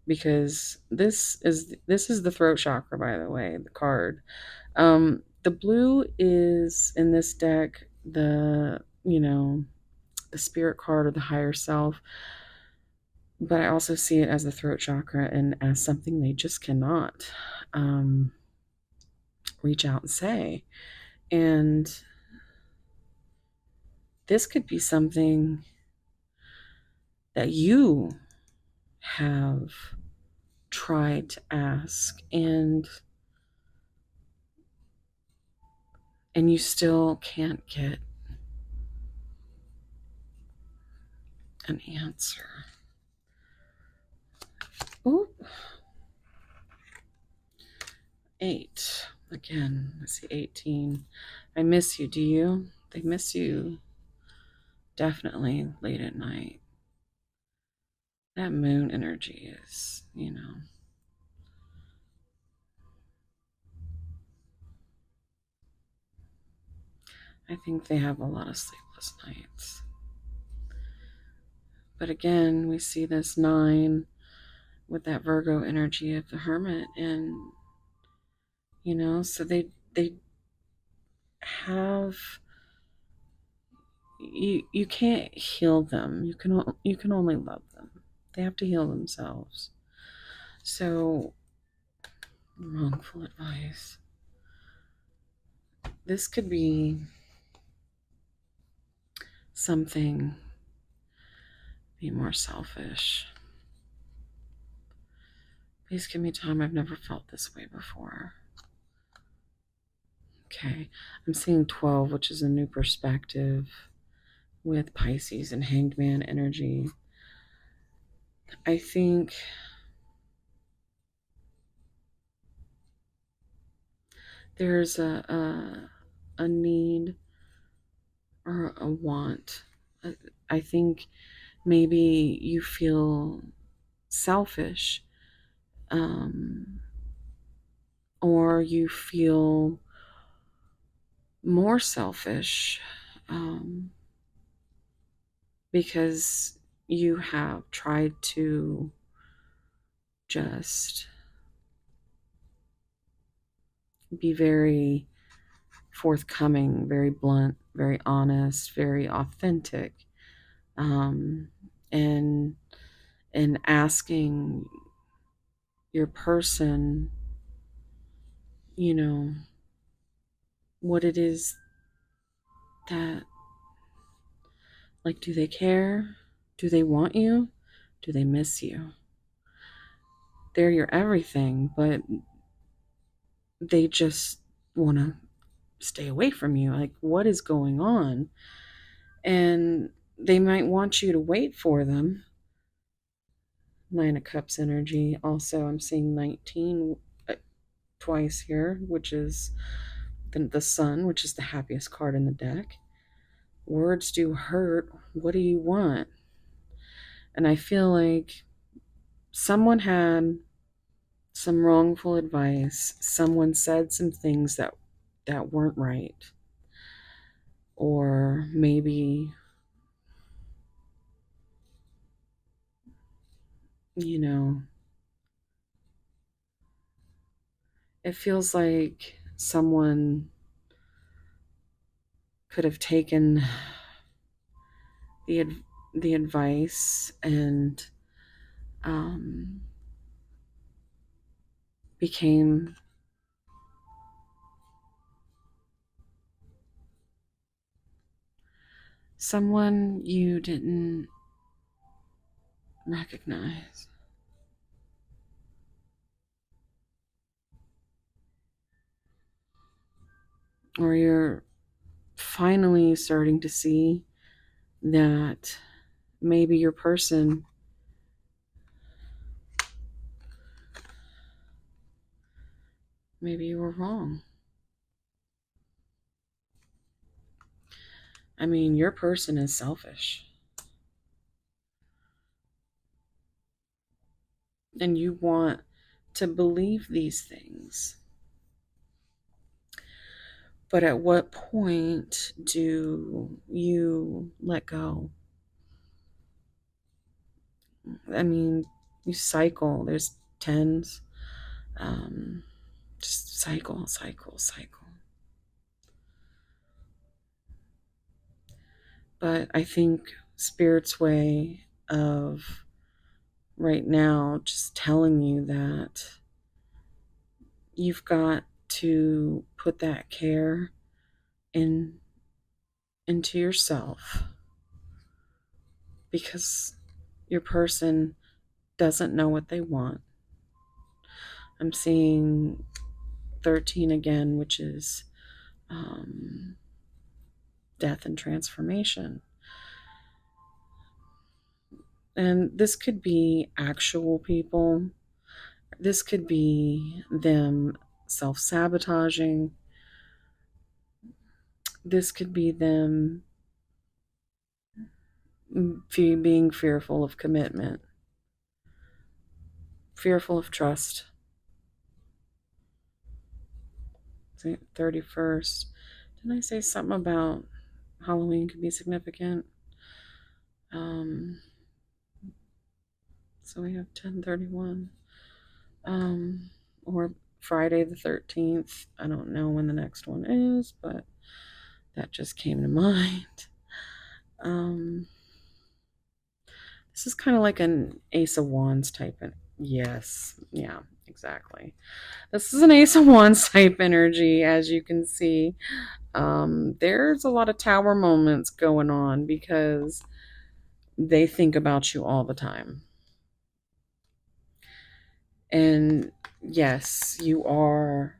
because this is the throat chakra, by the way, the card. The blue is in this deck the spirit card or the higher self, but I also see it as the throat chakra and as something they just cannot um, reach out and say. And this could be something that you have tried to ask and you still can't get an answer. Ooh. 8. Again, I see 18. I miss you, do you? They miss you definitely late at night. That moon energy is, I think they have a lot of sleepless nights. But again, we see this 9 with that Virgo energy of the hermit, and so they have you can't heal them. You can only love them. They have to heal themselves. So wrongful advice. This could be something. Be more selfish. Please give me time. I've never felt this way before. Okay, I'm seeing 12, which is a new perspective with Pisces and Hanged Man energy. I think there's a need or a want. I think maybe you feel selfish, or you feel more selfish, because you have tried to just be very forthcoming, very blunt, very honest, very authentic, um, and asking your person, you know, what it is that, like, do they care? Do they want you? Do they miss you? They're your everything, but they just want to stay away from you. Like, what is going on? And they might want you to wait for them. 9 of Cups energy. Also, I'm seeing 19 twice here, which is the Sun, which is the happiest card in the deck. Words do hurt. What do you want? And I feel like someone had some wrongful advice. Someone said some things that weren't right. Or maybe, you know, it feels like someone could have taken the the advice and became someone you didn't recognize. Or you're finally starting to see that maybe your person, maybe you were wrong. I mean, your person is selfish. And you want to believe these things. But at what point do you let go? I mean, you cycle. There's tens. Um, just cycle, cycle, cycle. But I think Spirit's way of right now just telling you that you've got to put that care in into yourself, because your person doesn't know what they want. I'm seeing 13 again, which is death and transformation. And this could be actual people. This could be them self-sabotaging. This could be them being fearful of commitment, fearful of trust. 31st. Didn't I say something about Halloween could be significant? So we have 10/31. Or Friday the 13th. I don't know when the next one is, but that just came to mind. This is kind of like an Ace of Wands type. Yes, yeah, exactly. This is an Ace of Wands type energy, as you can see. There's a lot of tower moments going on because they think about you all the time. And yes, you are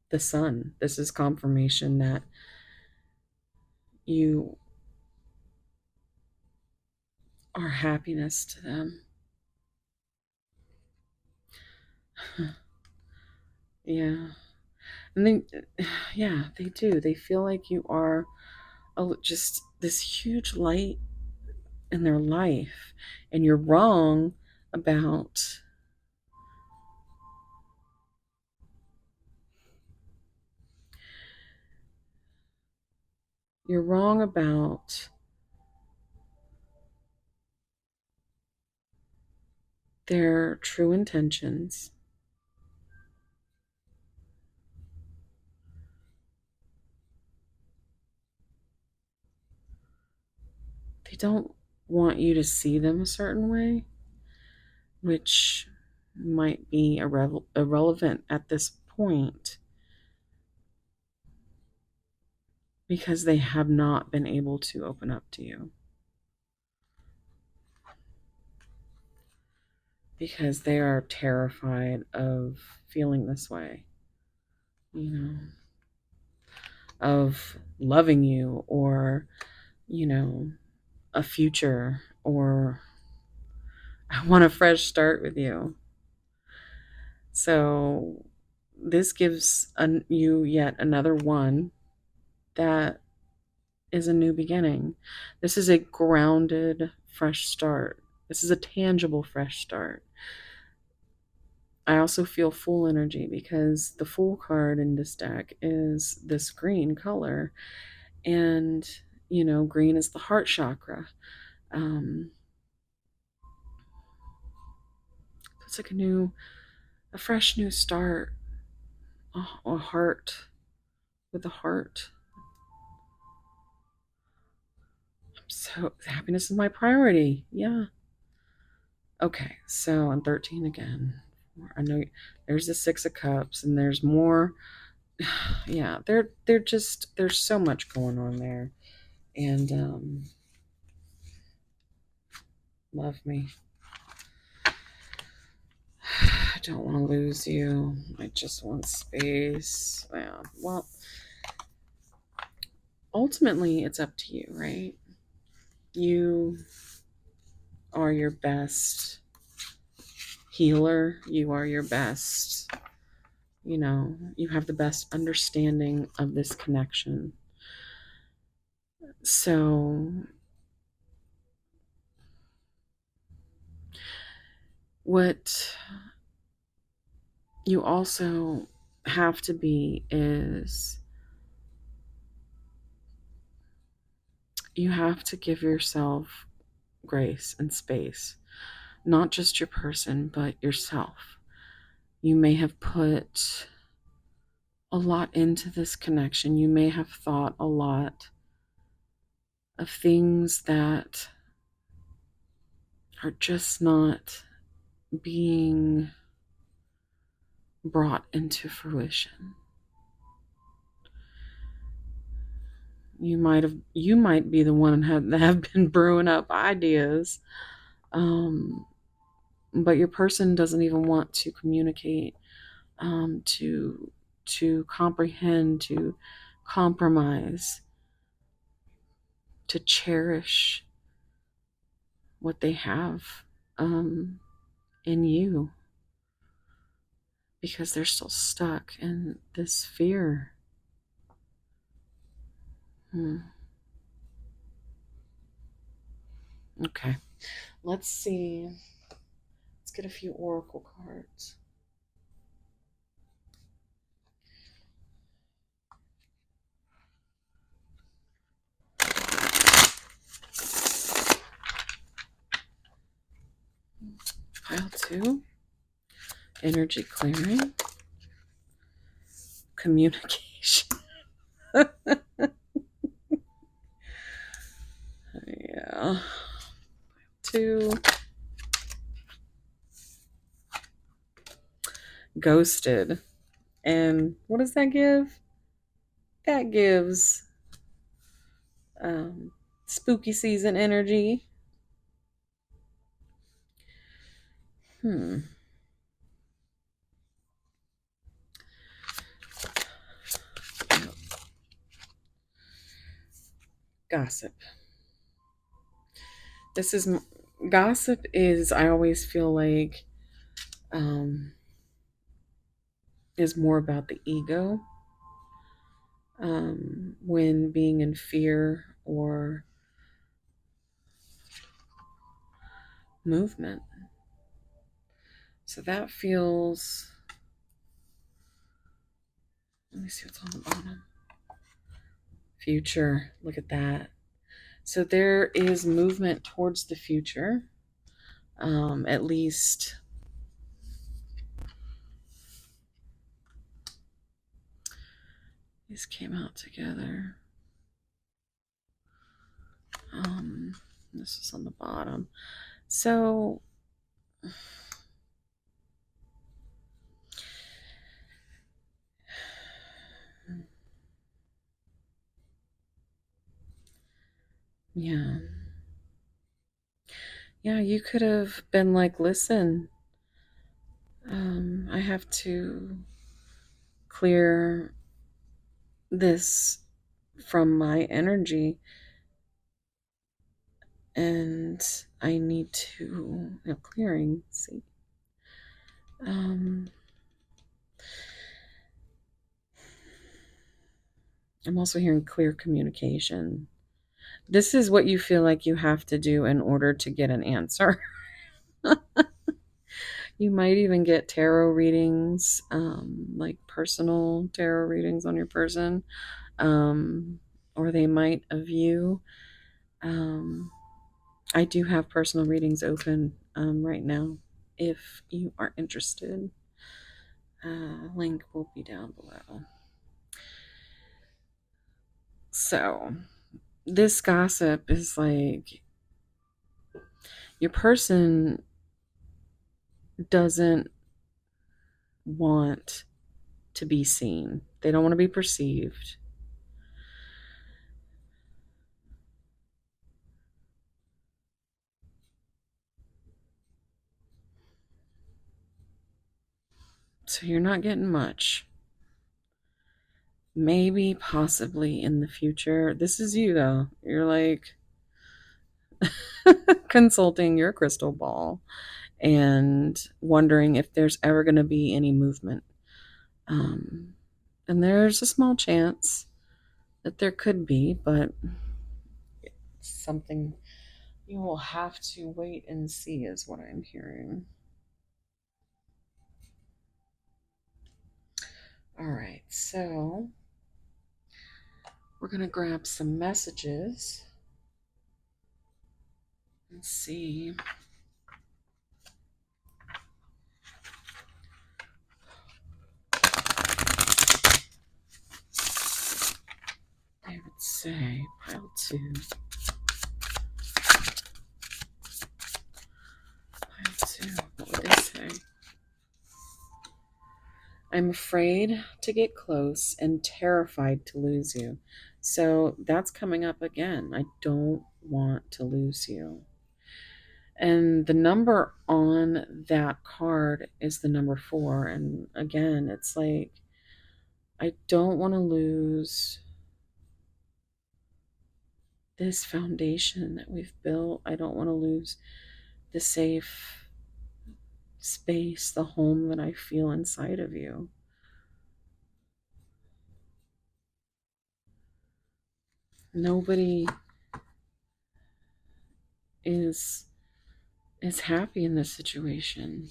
the sun. This is confirmation that you are happiness to them. Yeah. And they, yeah, they do. They feel like you are just this huge light in their life. And you're wrong about you're wrong about their true intentions. They don't want you to see them a certain way, which might be irrelevant at this point because they have not been able to open up to you. Because they are terrified of feeling this way, you know, of loving you, or, you know, a future, or I want a fresh start with you. So this gives you yet another one that is a new beginning. This is a grounded, fresh start. This is a tangible, fresh start. I also feel Fool energy because the Fool card in this deck is this green color. And, you know, green is the heart chakra. It's like a fresh new start. A heart with a heart. So happiness is my priority. Yeah. Okay, so I'm 13 again. I know there's the 6 of Cups, and there's more. Yeah, they're just there's so much going on there, and love me. I don't want to lose you. I just want space. Yeah. Well, ultimately, it's up to you, right? You are your best healer. You are your best, you know, you have the best understanding of this connection. So, what you also have to be is you have to give yourself grace and space, not just your person, but yourself. You may have put a lot into this connection. You may have thought a lot of things that are just not being brought into fruition. You might be the one that have been brewing up ideas, um, but your person doesn't even want to communicate, to comprehend, to compromise, to cherish what they have, um, in you, because they're still stuck in this fear. Hmm. Okay, let's see. Let's get a few oracle cards. Pile 2, energy clearing, communication. Yeah. 2, ghosted. And what does that give? That gives um, spooky season energy. Hmm. Gossip. This is gossip is, I always feel like, um, is more about the ego, when being in fear or movement. So that feels, let me see what's on the bottom. Future. Look at that. So there is movement towards the future. At least these came out together. This is on the bottom. So yeah. Yeah, you could have been like, listen, I have to clear this from my energy, and I need to, clearing, see. I'm also hearing clear communication. This is what you feel like you have to do in order to get an answer. You might even get tarot readings, like personal tarot readings on your person, or they might of you. I do have personal readings open right now. If you are interested, link will be down below. So, this gossip is like your person doesn't want to be seen, they don't want to be perceived. So, you're not getting much. Maybe, possibly in the future. This is you, though. You're like consulting your crystal ball and wondering if there's ever going to be any movement. And there's a small chance that there could be, but something you will have to wait and see, is what I'm hearing. All right, so we're going to grab some messages and see. They would say pile 2. Pile 2. What would they say? I'm afraid to get close and terrified to lose you. So that's coming up again. I don't want to lose you. And the number on that card is the number 4. And again, it's like, I don't want to lose this foundation that we've built. I don't want to lose the safe space, the home that I feel inside of you. Nobody is happy in this situation.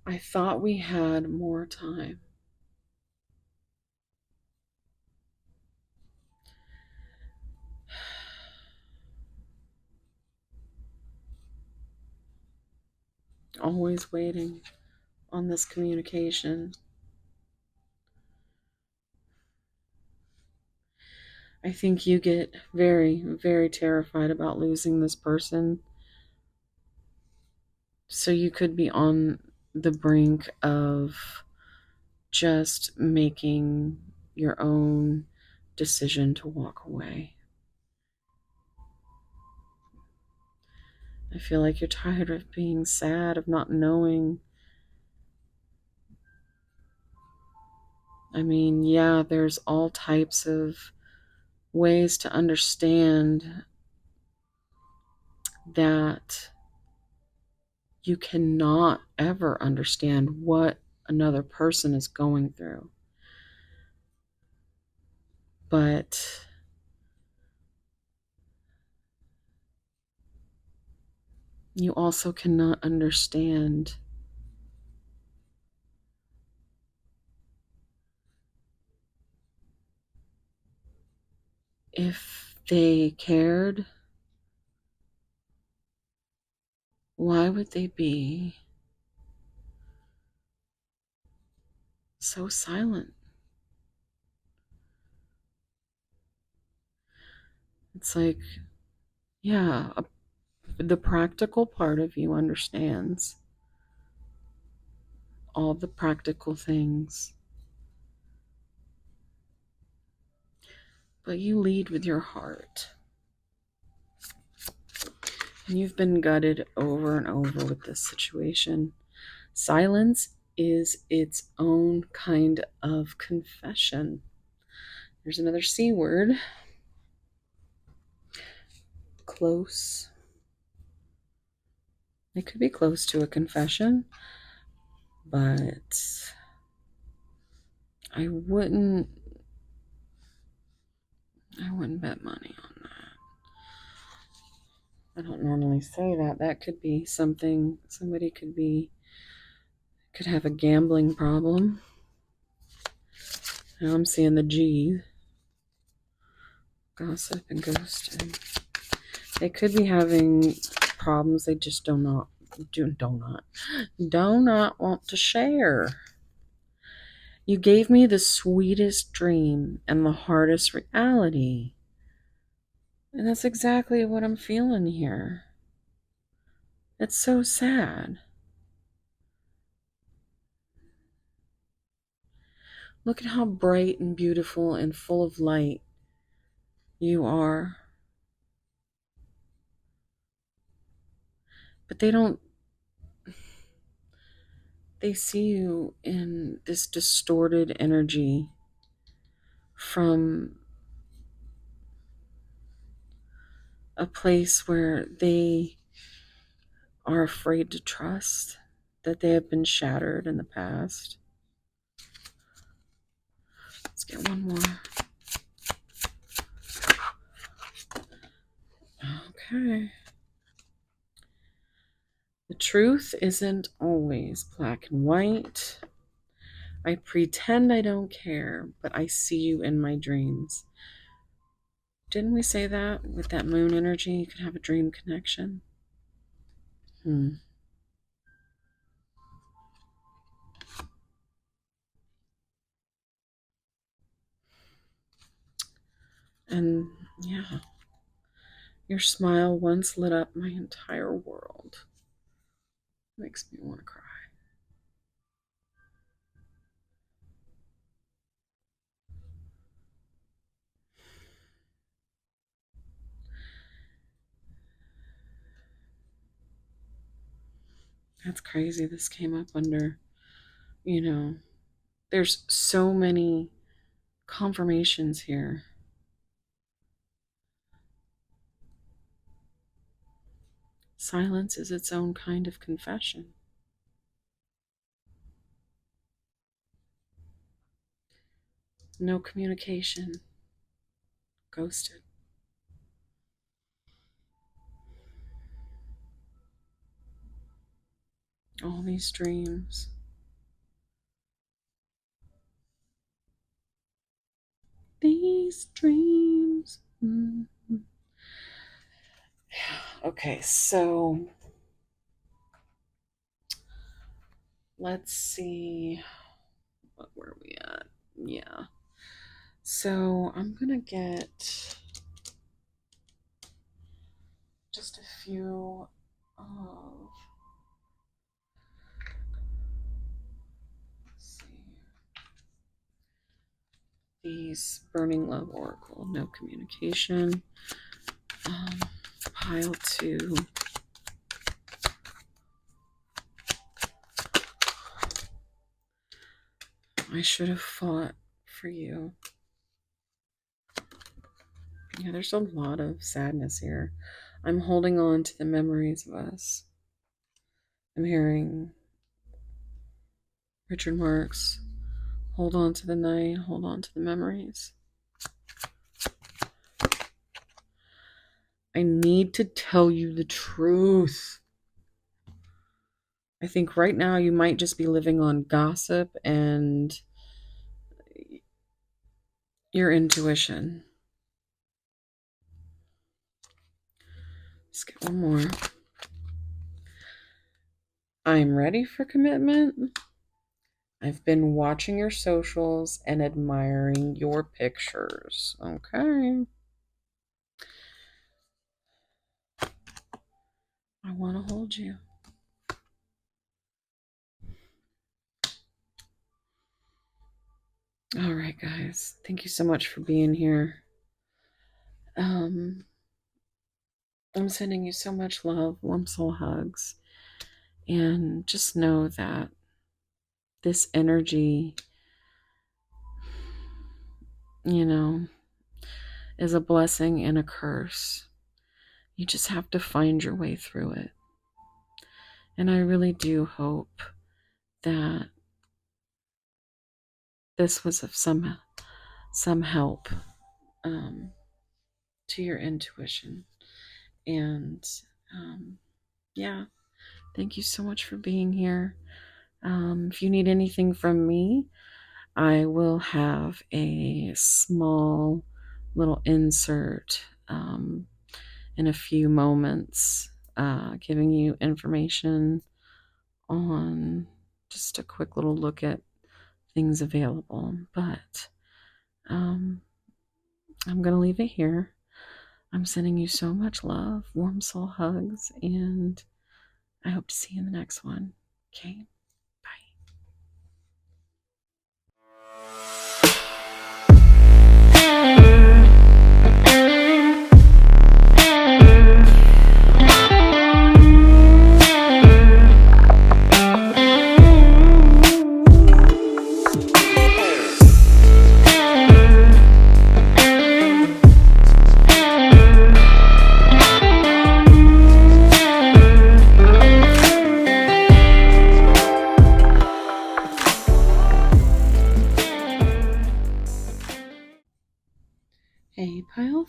I thought we had more time. Always waiting on this communication. I think you get very, very terrified about losing this person. So you could be on the brink of just making your own decision to walk away. I feel like you're tired of being sad, of not knowing. I mean, yeah, there's all types of ways to understand that you cannot ever understand what another person is going through. But you also cannot understand if they cared, why would they be so silent? It's like, yeah, the practical part of you understands all the practical things, but you lead with your heart. And you've been gutted over and over with this situation. Silence is its own kind of confession. There's another C word. Close. It could be close to a confession, but I wouldn't bet money on that. I don't normally say that. That could be something, somebody could have a gambling problem. Now I'm seeing the G. Gossip and ghosting. They could be having problems they just do not want to share. You gave me the sweetest dream and the hardest reality. And that's exactly what I'm feeling here. It's so sad. Look at how bright and beautiful and full of light you are. But they see you in this distorted energy from a place where they are afraid to trust, that they have been shattered in the past. Let's get one more. Okay. The truth isn't always black and white. I pretend I don't care, but I see you in my dreams. Didn't we say that with that moon energy? You could have a dream connection. And yeah, your smile once lit up my entire world. Makes me want to cry. That's crazy. This came up under, there's so many confirmations here. Silence is its own kind of confession. No communication. Ghosted. All these dreams. These dreams. Mm-hmm. Okay, so let's see. What were we at? Yeah. So I'm going to get just a few of, let's see, these Burning Love Oracle, no communication. Pile 2. I should have fought for you. Yeah, there's a lot of sadness here. I'm holding on to the memories of us. I'm hearing Richard Marx, hold on to the night, hold on to the memories. I need to tell you the truth. I think right now you might just be living on gossip and your intuition. Let's get one more. I'm ready for commitment. I've been watching your socials and admiring your pictures. Okay. I want to hold you. All right, guys. Thank you so much for being here. I'm sending you so much love, warm soul hugs. And just know that this energy, is a blessing and a curse. You just have to find your way through it. And I really do hope that this was of some help to your intuition. And yeah, thank you so much for being here. If you need anything from me, I will have a small little insert in a few moments giving you information on just a quick little look at things available. But I'm going to leave it here. I'm sending you so much love, warm soul hugs, and I hope to see you in the next one. Okay?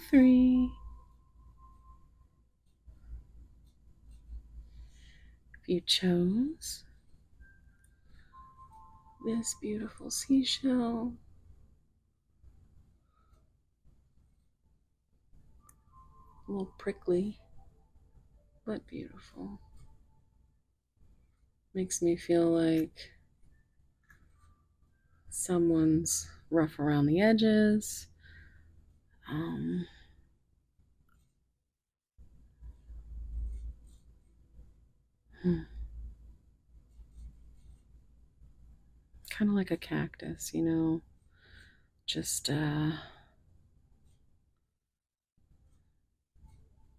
3. If you chose this beautiful seashell, a little prickly, but beautiful. Makes me feel like someone's rough around the edges. Kind of like a cactus, you know, just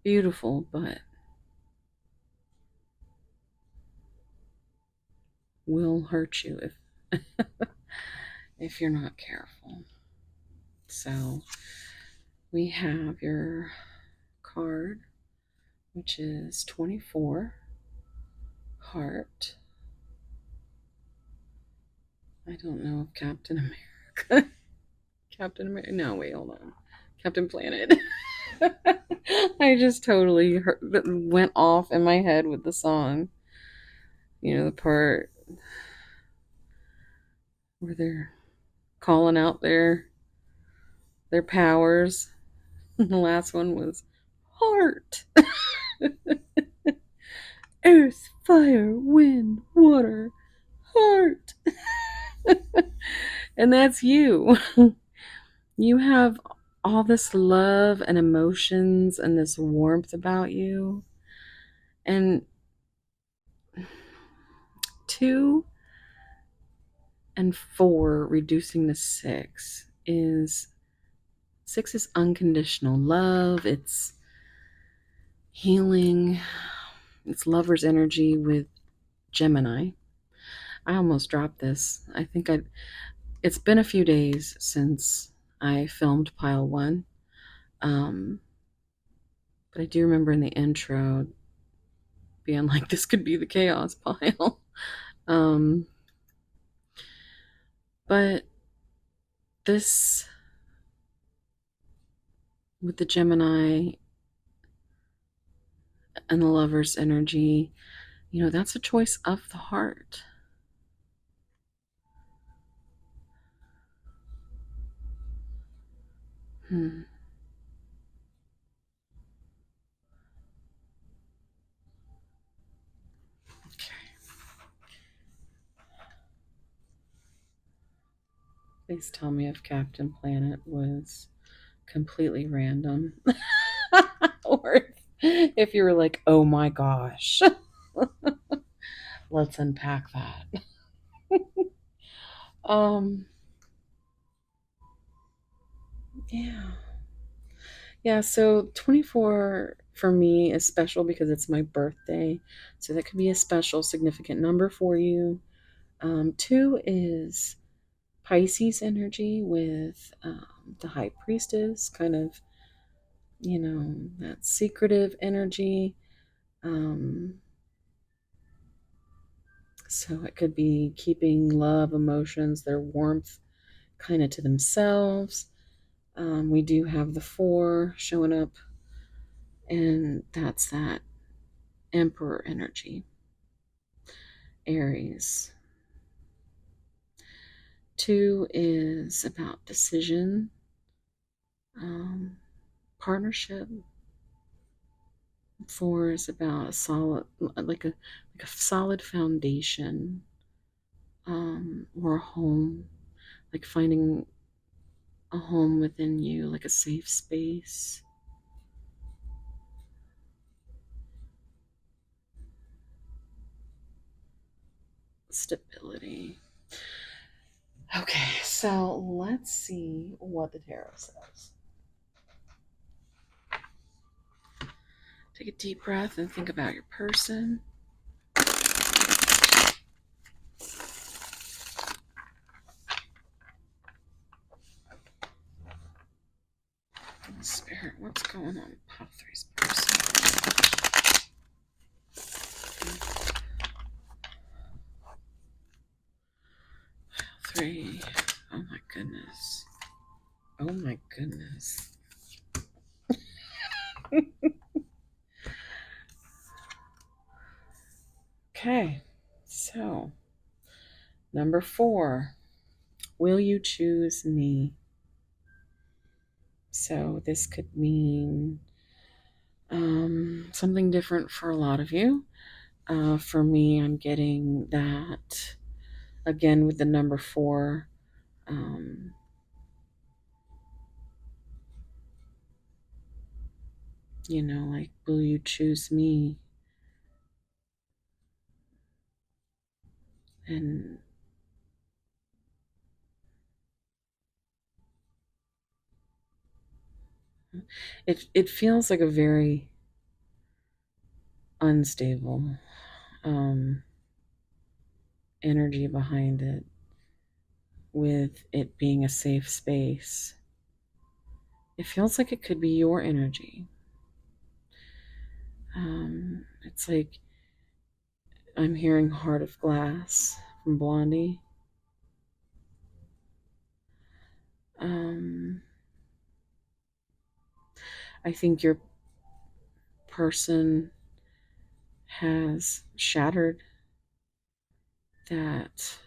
beautiful, but will hurt you if you're not careful. So we have your card, which is 24, heart. I don't know if Captain America. Captain America. No, wait, hold on. Captain Planet. I just totally went off in my head with the song. You know, the part where they're calling out their powers. The last one was heart. Earth, fire, wind, water, heart. And that's you. You have all this love and emotions and this warmth about you. And 2 and 4 reducing to 6 is unconditional love. It's healing. It's lover's energy with Gemini. I almost dropped this. I think it's been a few days since I filmed pile 1. But I do remember in the intro being like, this could be the chaos pile. But this, with the Gemini and the lover's energy, you know, that's a choice of the heart. Okay. Please tell me if Captain Planet was completely random. Or if you were like, oh my gosh. Let's unpack that. Yeah. Yeah, so 24 for me is special because it's my birthday. So that could be a special, significant number for you. 2 is Pisces energy with the High Priestess, kind of, you know, that secretive energy. So it could be keeping love, emotions, their warmth kind of to themselves. We do have the 4 showing up, and that's that Emperor energy. Aries. 2 is about decision, partnership. 4 is about a solid, like a solid foundation, or a home, like finding a home within you, like a safe space. Stability. Okay, so let's see what the tarot says. Take a deep breath and think about your person. Spirit, what's going on with Pile 3's person? Pile 3. Oh my goodness. Oh my goodness. Okay, so number 4, will you choose me? So this could mean something different for a lot of you. For me, I'm getting that again with the number 4. Um, like, will you choose me? And it feels like a very unstable energy behind it, with it being a safe space. It feels like it could be your energy. It's like I'm hearing Heart of Glass from Blondie. Um, I think your person has shattered that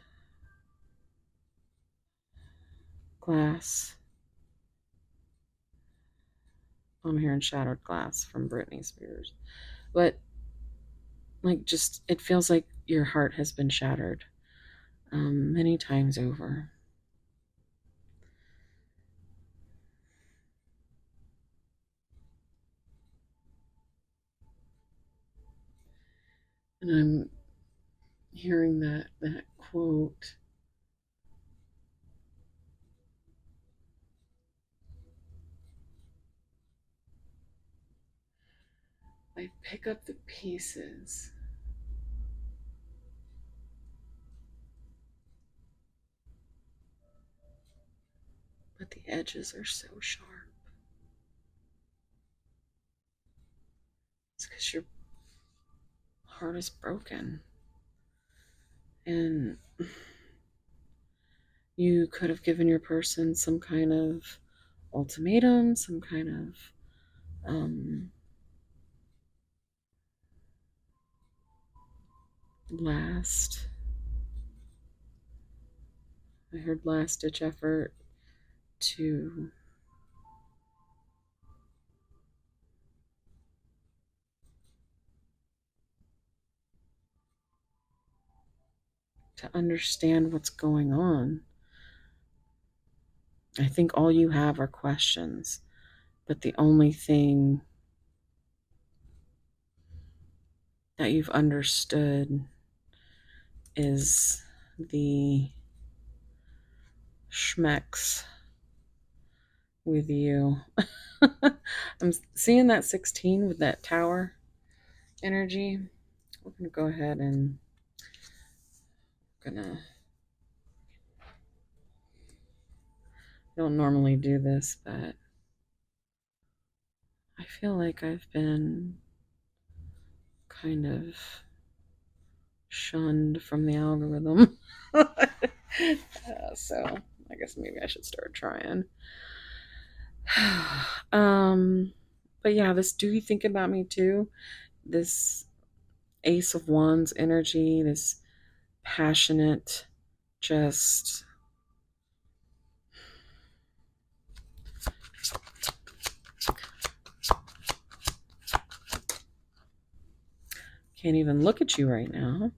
glass. I'm hearing shattered glass from Britney Spears. But, like, just, it feels like your heart has been shattered many times over. And I'm hearing that quote. I pick up the pieces, but the edges are so sharp. It's because your heart is broken. And you could have given your person some kind of ultimatum, some kind of last, I heard last ditch effort to understand what's going on. I think all you have are questions, but the only thing that you've understood is the schmecks with you. I'm seeing that 16 with that tower energy. We're going to go ahead and I don't normally do this, but I feel like I've been kind of shunned from the algorithm. So I guess maybe I should start trying. But yeah, this do you think about me too? This Ace of Wands energy, this passionate, just can't even look at you right now.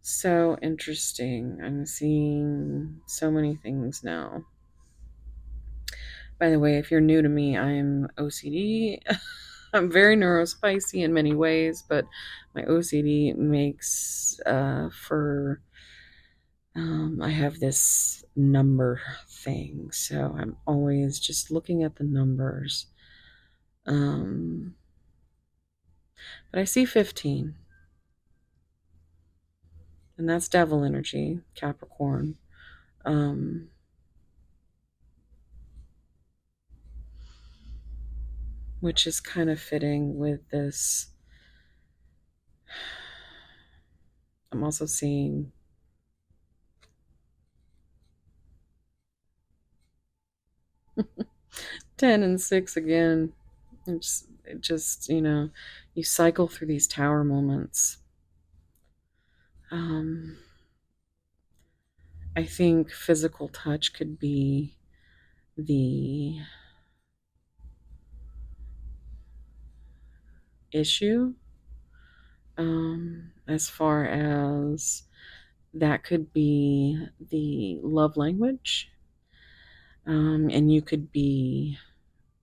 So interesting. I'm seeing so many things now. By the way, if you're new to me, I'm OCD. I'm very neurospicy in many ways, but my OCD makes for I have this number thing, so I'm always just looking at the numbers. But I see 15, and that's devil energy, Capricorn. Which is kind of fitting with this. I'm also seeing 10 and 6 again. It just, you cycle through these tower moments. I think physical touch could be the issue, as far as that could be the love language. And you could be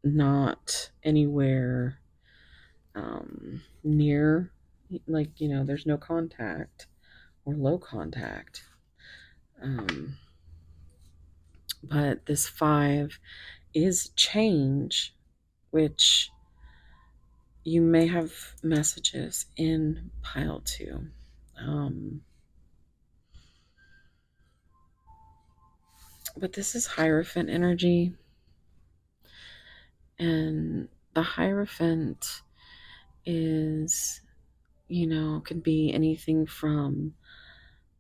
not anywhere near, like, there's no contact or low contact. But this 5 is change, which you may have messages in pile 2. But this is Hierophant energy, and the Hierophant is, can be anything from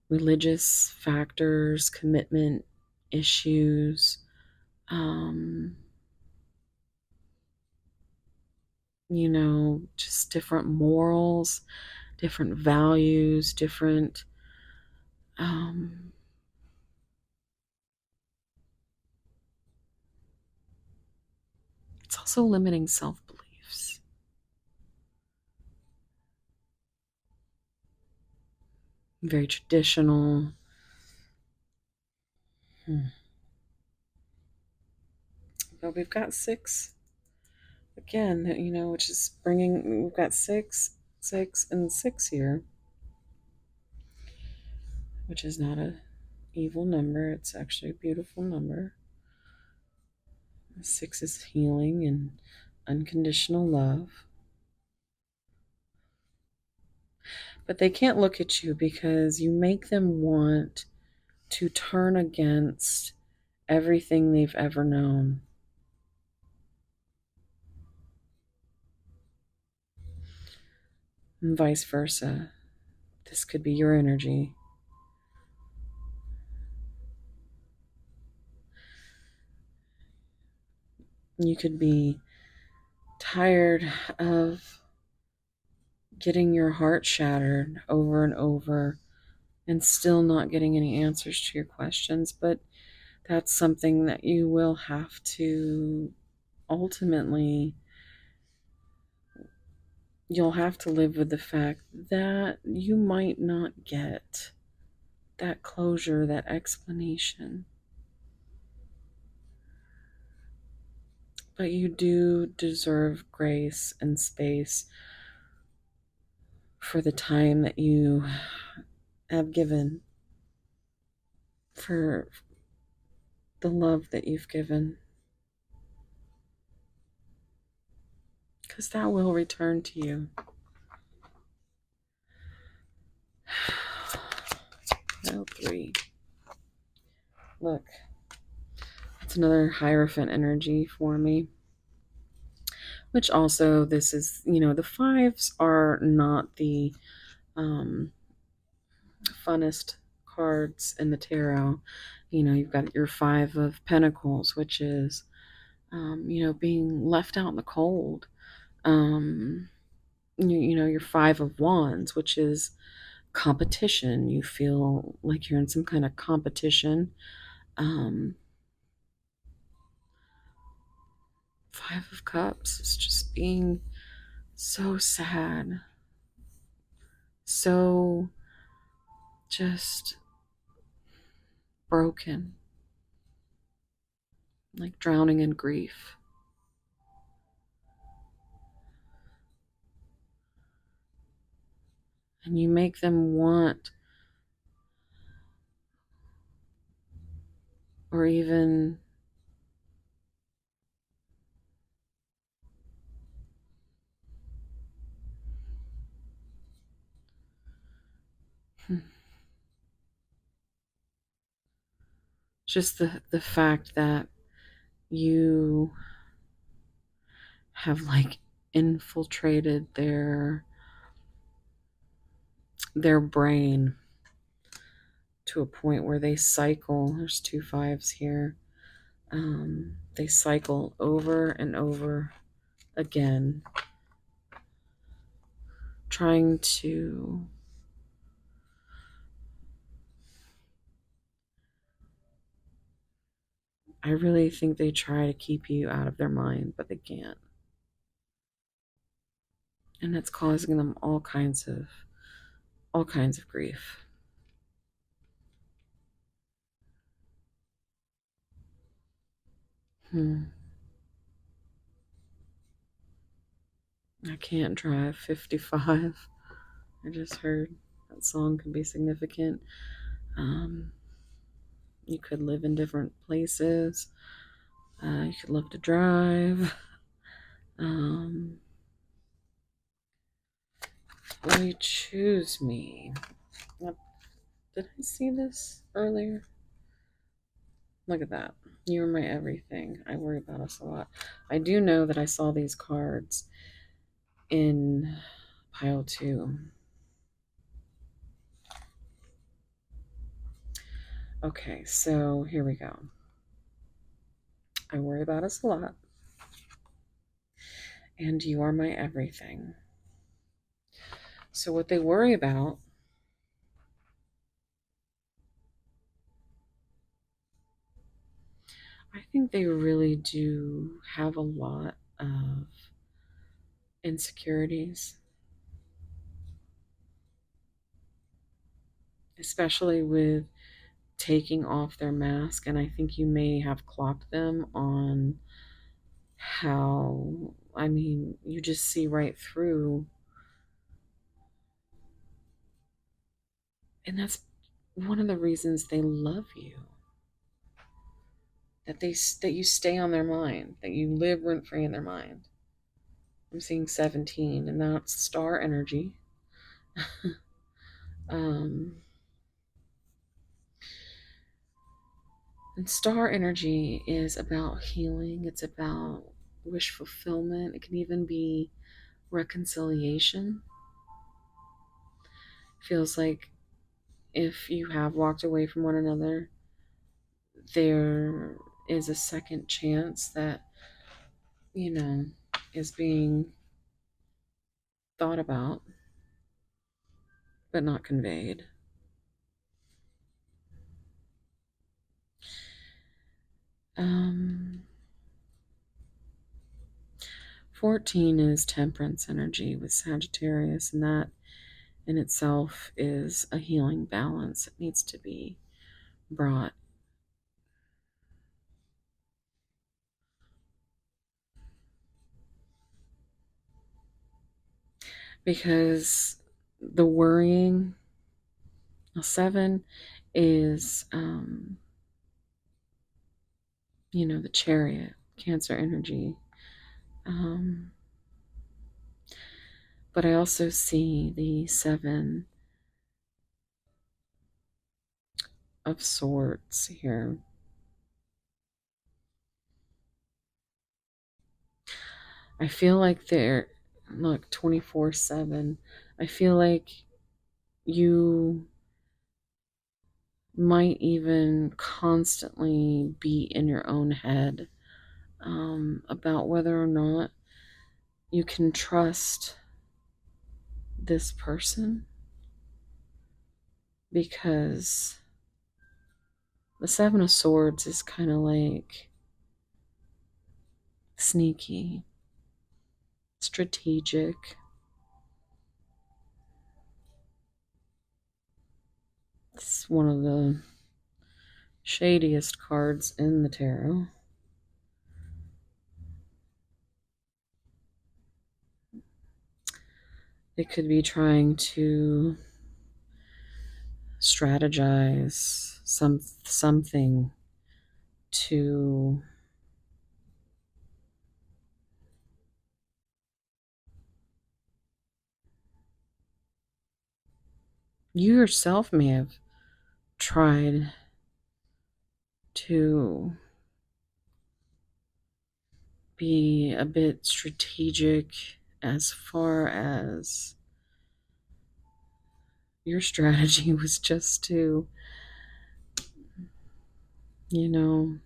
religious factors, commitment issues, just different morals, different values, different it's also limiting self-beliefs. Very traditional. But we've got 6 again, which is bringing, we've got 6, 6, and 6 here, which is not a evil number. It's actually a beautiful number. 6 is healing and unconditional love. But they can't look at you because you make them want to turn against everything they've ever known. And vice versa. This could be your energy. You could be tired of getting your heart shattered over and over and still not getting any answers to your questions, but that's something that you will have to ultimately, you'll have to live with the fact that you might not get that closure, that explanation. But you do deserve grace and space for the time that you have given, for the love that you've given. Because that will return to you. Now 3. Look, that's another Hierophant energy for me. Which also, this is, the 5s are not the funnest cards in the tarot. You've got your 5 of Pentacles, which is, being left out in the cold. Your 5 of Wands, which is competition. You feel like you're in some kind of competition. 5 of Cups is just being so sad, so just broken, like drowning in grief. And you make them want, or even just the fact that you have like infiltrated their brain to a point where they cycle. There's 2 5s here. They cycle over and over again, trying to I really think they try to keep you out of their mind, but they can't. And it's causing them all kinds of grief. Hmm. I can't drive 55. I just heard that song can be significant. Um, you could live in different places. You could love to drive. Um, will you choose me? What, did I see this earlier? Look at that. You're my everything. I worry about us a lot. I do know that I saw these cards in pile 2. Okay, so here we go. I worry about us a lot. And you are my everything. So what they worry about I think they really do have a lot of insecurities, especially with taking off their mask. And I think you may have clocked them on how, I mean, you just see right through. And that's one of the reasons they love you. That you stay on their mind, that you live rent free in their mind. I'm seeing 17, and that's star energy. um, And star energy is about healing, it's about wish fulfillment, it can even be reconciliation. Feels like if you have walked away from one another, there is a second chance that, you know, is being thought about but not conveyed. Um, 14 is temperance energy with Sagittarius, and that in itself is a healing balance that needs to be brought. Because the worrying, 7 is, the chariot, Cancer energy. Um, but I also see the 7 of swords here. I feel like they're, look, 24/7. I feel like you might even constantly be in your own head about whether or not you can trust this person, because the 7 of swords is kind of like sneaky, strategic. It's one of the shadiest cards in the tarot. It could be trying to strategize something to you yourself may have tried to be a bit strategic as far as your strategy was just to, you know,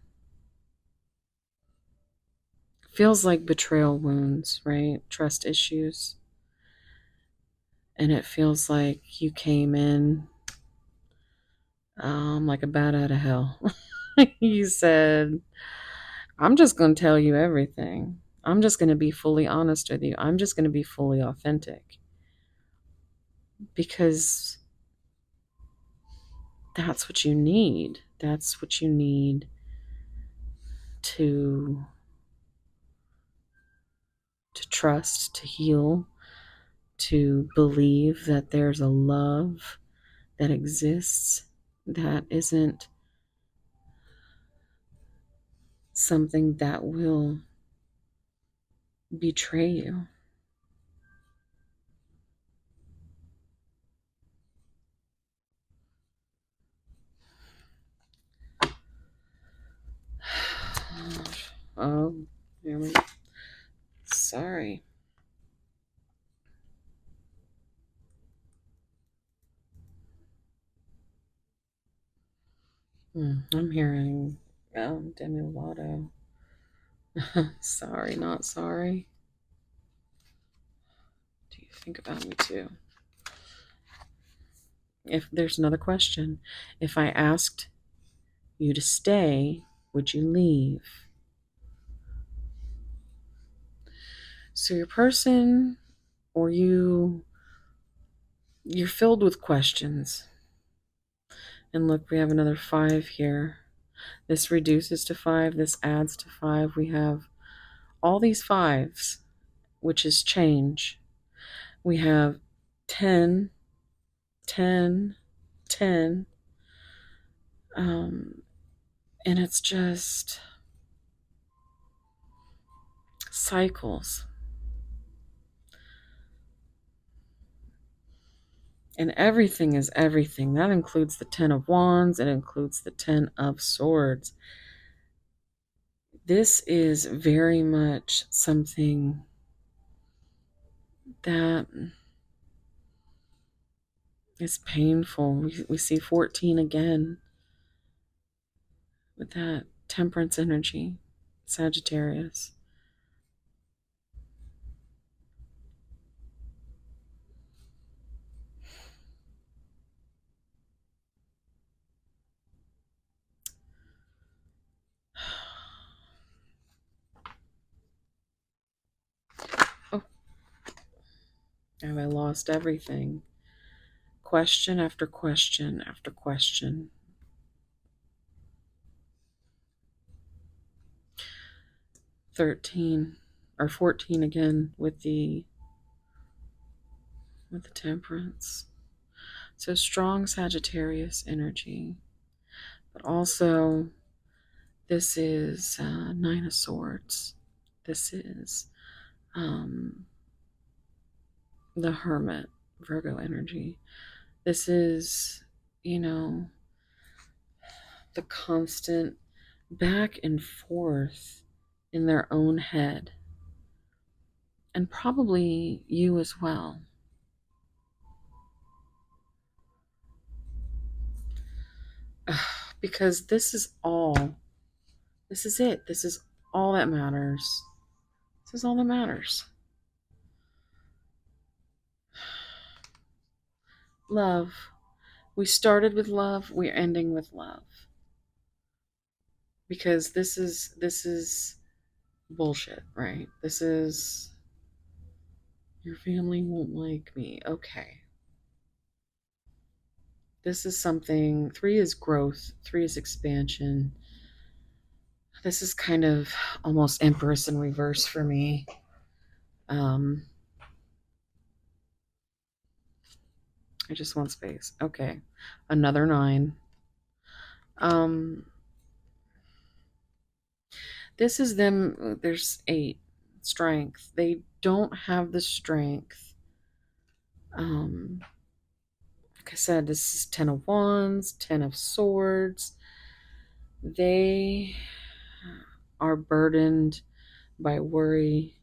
feels like betrayal wounds, right? Trust issues. And it feels like you came in like a bat out of hell. You said, I'm just going to tell you everything. I'm just going to be fully honest with you. I'm just going to be fully authentic. Because that's what you need. That's what you need to trust, to heal, to believe that there's a love that exists that isn't something that will betray you. Oh, here we go. Sorry. I'm hearing Demi Lovato. Sorry, not sorry. Do you think about me too? If there's another question, if I asked you to stay, would you leave? So your person or you're filled with questions. And look, we have another 5 here. This reduces to 5, this adds to 5. We have all these 5s, which is change. We have 10, 10, 10. And it's just cycles. And everything is everything. That includes the 10 of Wands. It includes the 10 of Swords. This is very much something that is painful. We see 14 again with that Temperance energy, Sagittarius. Oh, have I lost everything? Question after question after question. 13 or 14 again with the Temperance. So strong Sagittarius energy, but also this is 9 of Swords. This is the Hermit, Virgo energy. This is, the constant back and forth in their own head. And probably you as well. Because this is it. This is all that matters. This is all that matters. Love. We started with love, we're ending with love. Because this is bullshit, right? This is your family won't like me. Okay. This is something 3 is growth, 3 is expansion. This is kind of almost Empress in reverse for me. I just want space. Okay. Another 9. This is them. There's 8. Strength. They don't have the strength. Like I said, this is 10 of Wands, 10 of Swords. They are burdened by worry,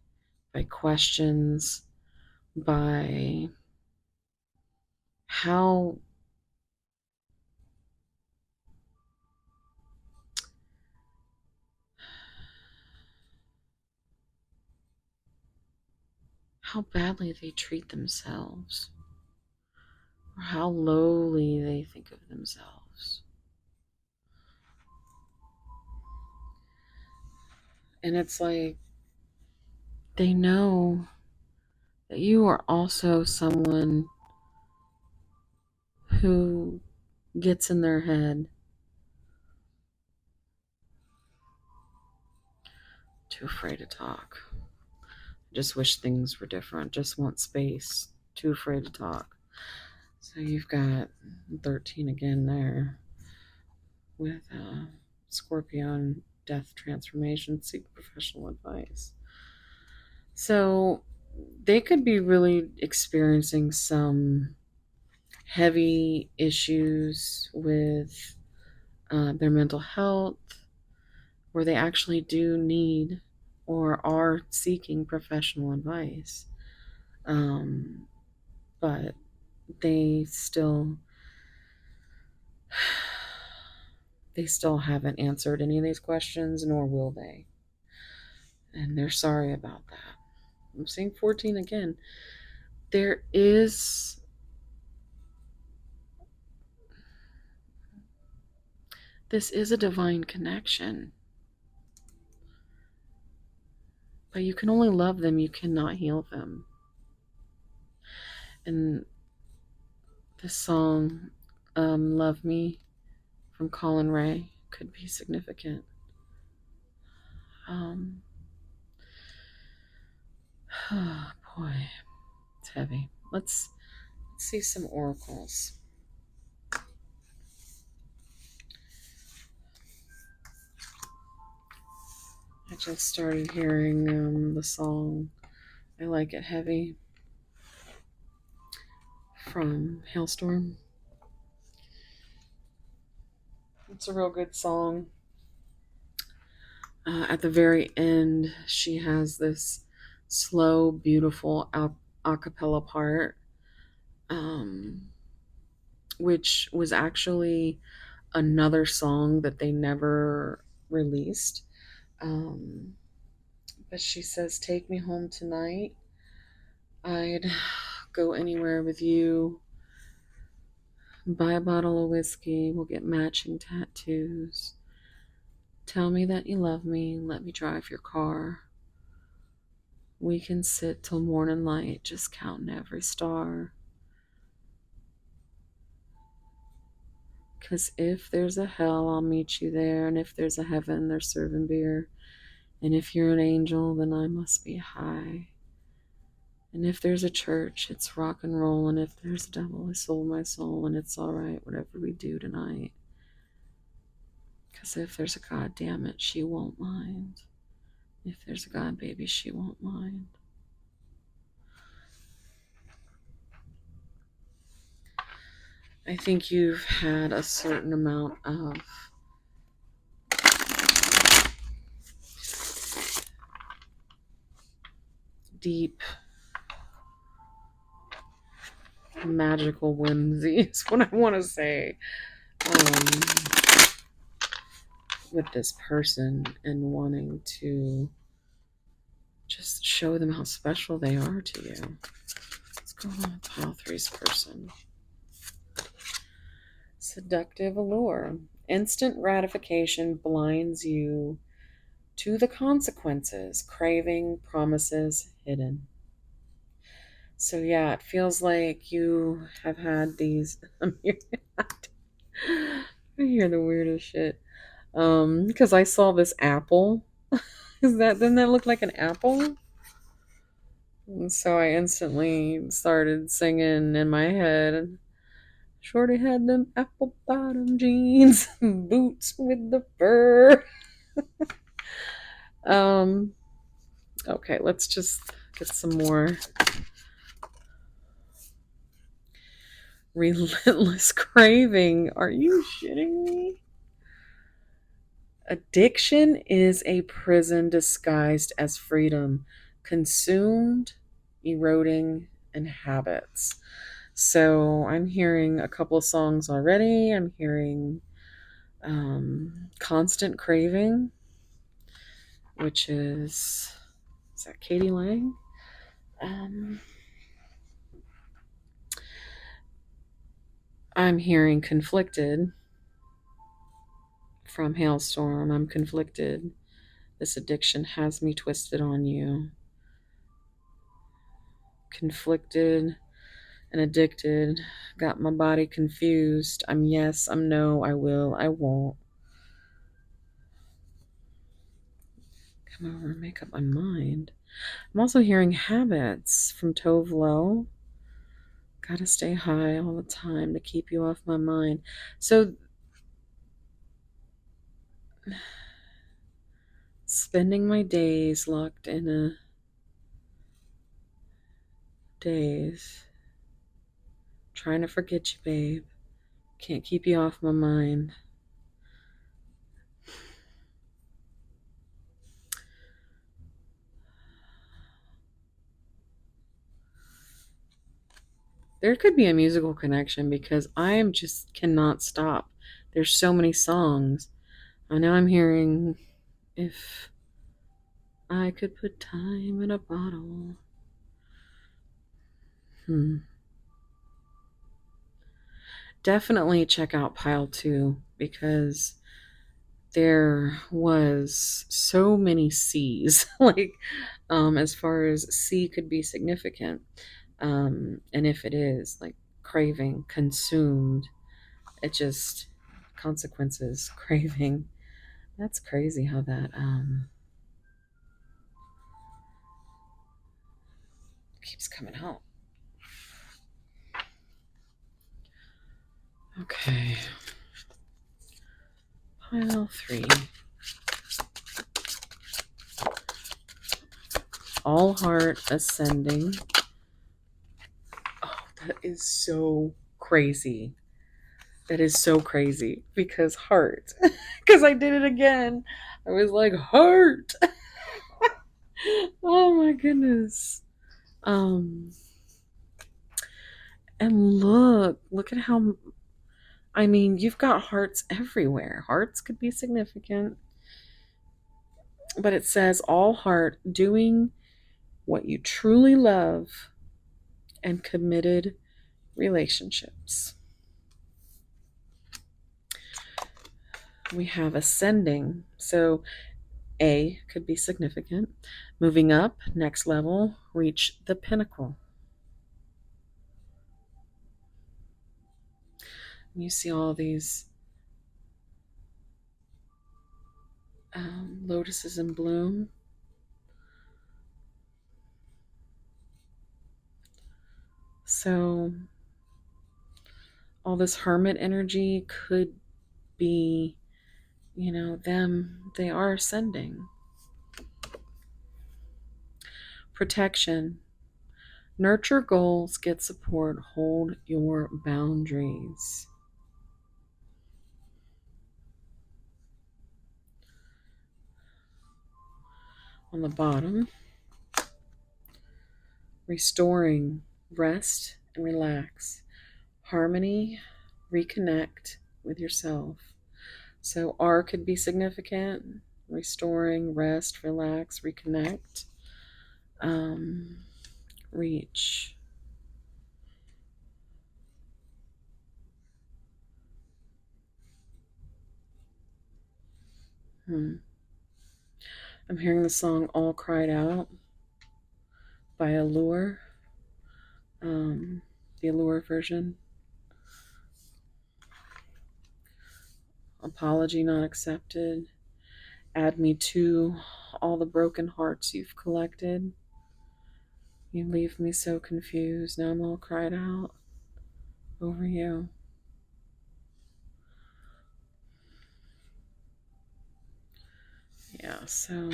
by questions, by how how badly they treat themselves, or how lowly they think of themselves. And it's like they know that you are also someone who gets in their head, too afraid to talk. Just wish things were different. Just want space. Too afraid to talk. So you've got 13 again there with Scorpio and death transformation. Seek professional advice. So they could be really experiencing some heavy issues with their mental health, where they actually do need or are seeking professional advice. But they still haven't answered any of these questions, nor will they. And they're sorry about that. I'm seeing 14 again. This is a divine connection. But you can only love them, you cannot heal them. And this song, Love Me, from Colin Ray, could be significant. Oh boy, it's heavy. Let's see some oracles. I just started hearing the song I Like It Heavy from Hailstorm. It's a real good song. At the very end, she has this slow, beautiful a cappella part, which was actually another song that they never released. But she says, "Take me home tonight. I'd go anywhere with you. Buy a bottle of whiskey. We'll get matching tattoos. Tell me that you love me. Let me drive your car. We can sit till morning light, just counting every star. 'Cause if there's a hell, I'll meet you there. And if there's a heaven, they're serving beer. And if you're an angel, then I must be high. And if there's a church, it's rock and roll. And if there's a devil, I sold my soul. And it's alright, whatever we do tonight. 'Cause if there's a God, damn it, she won't mind. If there's a God, baby, she won't mind." I think you've had a certain amount of deep magical whimsy is what I want to say, with this person, and wanting to just show them how special they are to you. What's going on with pile three's person? Seductive allure. Instant gratification blinds you to the consequences. Craving, promises hidden. So yeah, it feels like you have had these. I hear the weirdest shit. Because I saw this apple. Doesn't that look like an apple? And so I instantly started singing in my head. Shorty had them apple bottom jeans, boots with the fur. Okay, let's just get some more. Relentless craving. Are you shitting me? Addiction is a prison disguised as freedom, consumed, eroding, and habits. So I'm hearing a couple of songs already. I'm hearing Constant Craving, which is that Katie Lang? I'm hearing conflicted from Hailstorm. I'm conflicted. This addiction has me twisted on you. Conflicted and addicted. Got my body confused. I'm yes, I'm no, I will, I won't. Come over and make up my mind. I'm also hearing habits from Tove Lo. Gotta stay high all the time to keep you off my mind. So, spending my days locked in a daze. Trying to forget you, babe. Can't keep you off my mind. There could be a musical connection because I am just cannot stop. There's so many songs. I know I'm hearing if I could put time in a bottle. Definitely check out Pile 2 because there was so many C's. Like, as far as C could be significant. And if it is, like craving, consumed, it just consequences, craving. That's crazy how that keeps coming out. Okay. Pile 3. All heart ascending. Oh, that is so crazy. That is so crazy because heart. Because I did it again. I was like, heart. Oh my goodness. And look at how, I mean, you've got hearts everywhere. Hearts could be significant. But it says all heart doing what you truly love and committed relationships. We have ascending. So A could be significant. Moving up, next level, reach the pinnacle. You see all these lotuses in bloom. So all this hermit energy could be, them, they are ascending. Protection. Nurture goals, get support, hold your boundaries. On the bottom, restoring, rest and relax. Harmony, reconnect with yourself. So R could be significant, restoring, rest, relax, reconnect, reach. I'm hearing the song All Cried Out by Allure, the Allure version. Apology not accepted. Add me to all the broken hearts you've collected. You leave me so confused. Now I'm all cried out over you. Yeah, so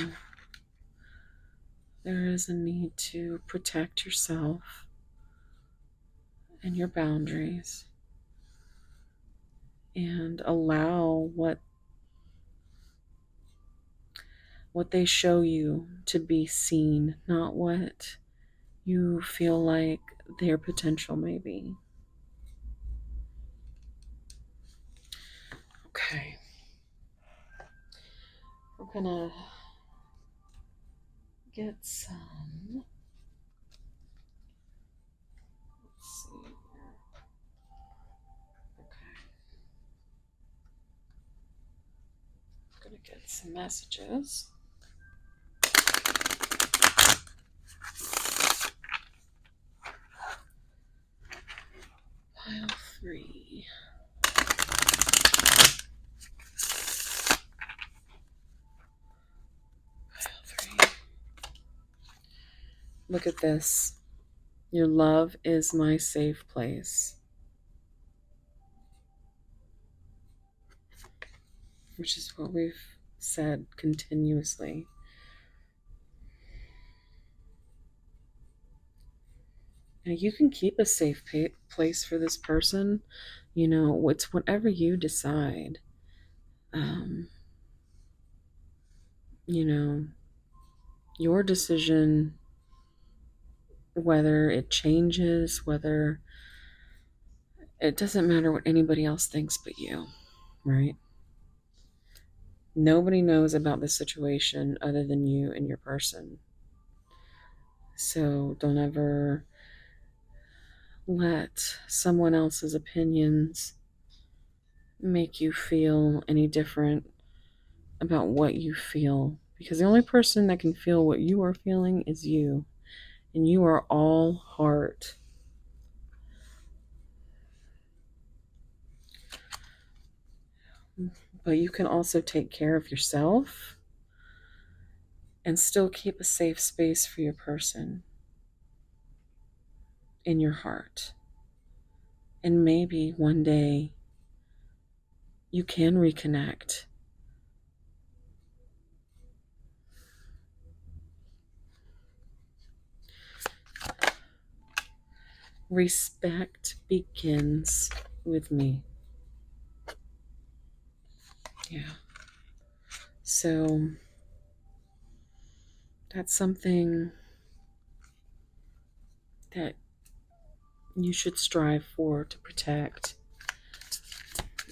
there is a need to protect yourself and your boundaries and allow what they show you to be seen, not what you feel like their potential may be. Okay. We're gonna get some get some messages. Pile 3. Pile 3. Look at this. Your love is my safe place. Which is what we've said continuously. Now you can keep a safe place for this person. You know, it's whatever you decide. You know, your decision, whether it changes, whether it doesn't matter what anybody else thinks but you, right? Nobody knows about this situation other than you and your person. So don't ever let someone else's opinions make you feel any different about what you feel, because the only person that can feel what you are feeling is you, and you are all heart. But you can also take care of yourself and still keep a safe space for your person in your heart. And maybe one day you can reconnect. Respect begins with me. Yeah. So that's something that you should strive for, to protect.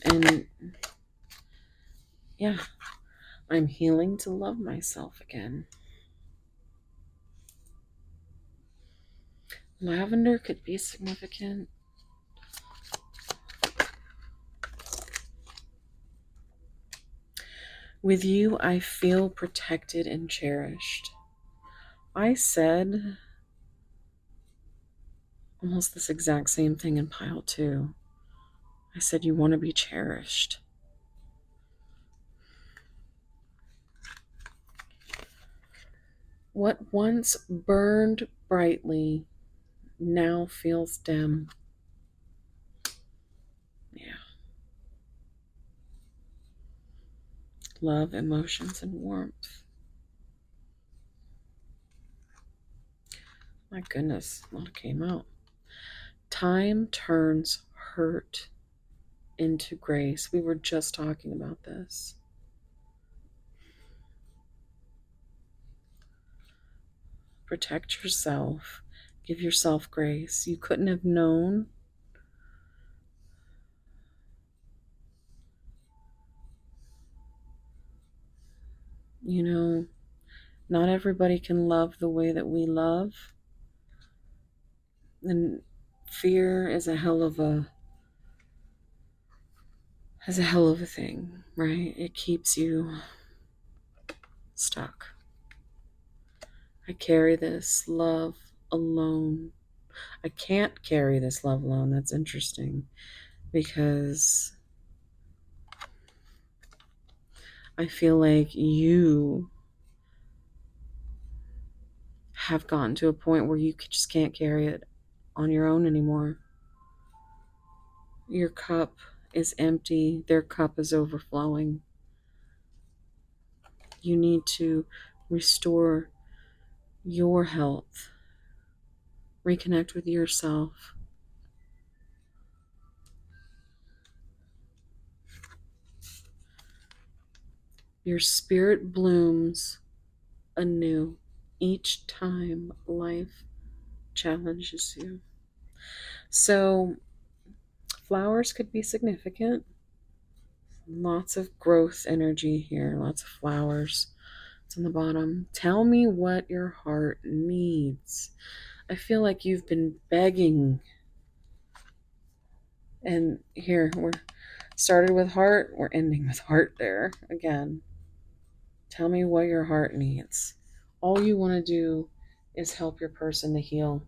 And yeah, I'm healing to love myself again. Lavender could be significant. With you, I feel protected and cherished. I said almost this exact same thing in pile 2. I said you want to be cherished. What once burned brightly now feels dim. Yeah. Love, emotions, and warmth. My goodness, a lot came out. Time turns hurt into grace. We were just talking about this. Protect yourself. Give yourself grace. You couldn't have known. You know, not everybody can love the way that we love. And fear is a hell of a thing, right? It keeps you stuck. I carry this love alone. I can't carry this love alone. That's interesting, because I feel like you have gotten to a point where you just can't carry it on your own anymore. Your cup is empty. Their cup is overflowing. You need to restore your health. Reconnect with yourself. Your spirit blooms anew each time life challenges you. So, flowers could be significant. Lots of growth energy here, lots of flowers. It's on the bottom. Tell me what your heart needs. I feel like you've been begging. And here, we're started with heart, we're ending with heart there again. Tell me what your heart needs. All you want to do is help your person to heal.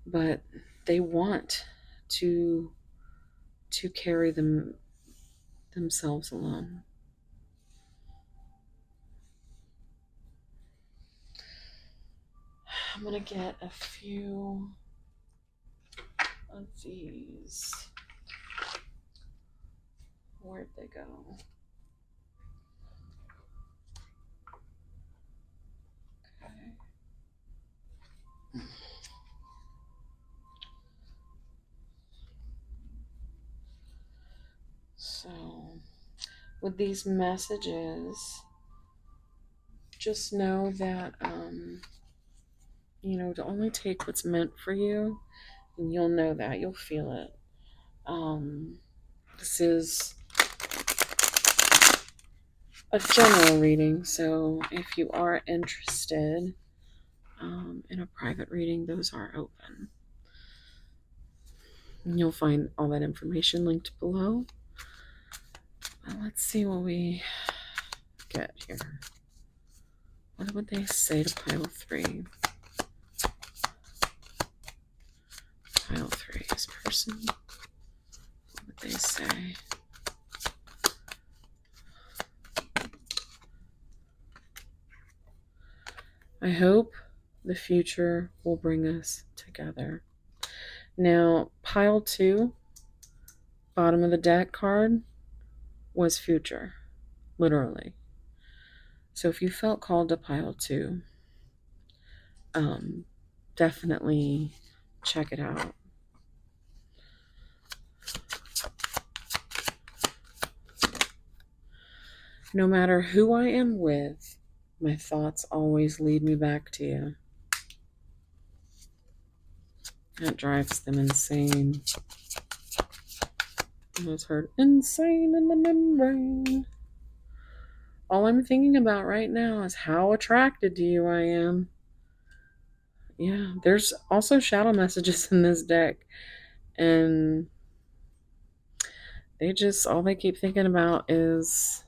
But they want to carry themselves alone. I'm going to get a few of these. Where'd they go? Okay. So, with these messages, just know that, to only take what's meant for you, and you'll know that. You'll feel it. This is a general reading, so if you are interested in a private reading, those are open. And you'll find all that information linked below. Let's see what we get here. What would they say to pile 3? Pile 3 is person. What would they say? I hope the future will bring us together. Now, pile 2, bottom of the deck card, was future, literally. So if you felt called to pile 2, definitely check it out. No matter who I am with, my thoughts always lead me back to you. That drives them insane. I was heard insane in the membrane. All I'm thinking about right now is how attracted to you I am. Yeah, there's also shadow messages in this deck. And all they keep thinking about is,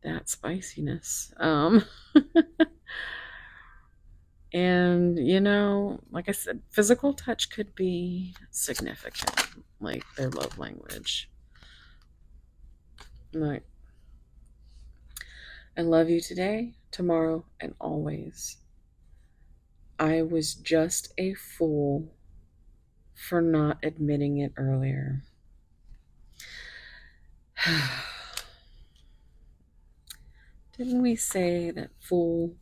that spiciness. And, like I said, physical touch could be significant, like their love language. Like, I love you today, tomorrow, and always. I was just a fool for not admitting it earlier. Didn't we say that fool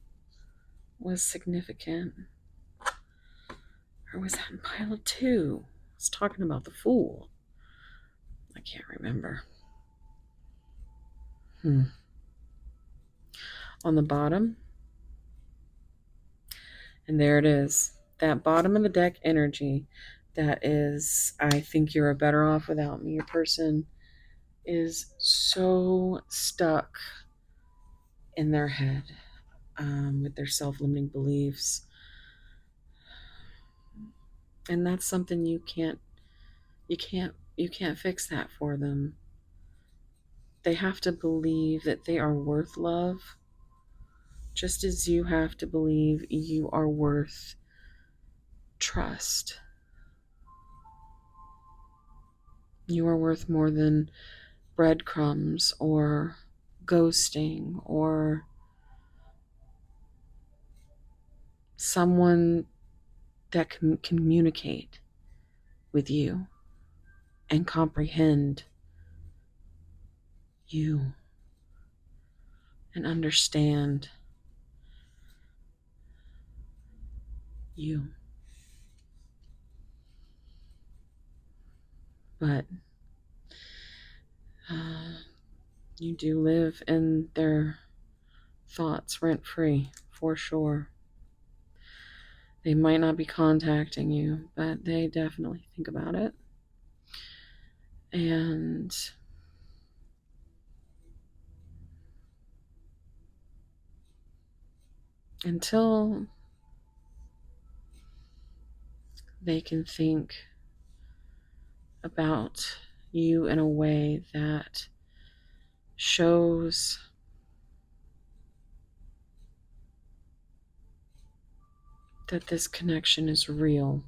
was significant? Or was that in pile 2? I was talking about the fool. I can't remember. On the bottom, and there it is. That bottom of the deck energy, that is, I think you're better off without me. Your person is so stuck in their head with their self-limiting beliefs. And that's something you can't fix that for them. They have to believe that they are worth love, just as you have to believe you are worth trust. You are worth more than breadcrumbs or ghosting or someone that can communicate with you and comprehend you and understand you. But you do live in their thoughts rent-free, for sure. They might not be contacting you, but they definitely think about it. And until they can think about you in a way that shows that this connection is real.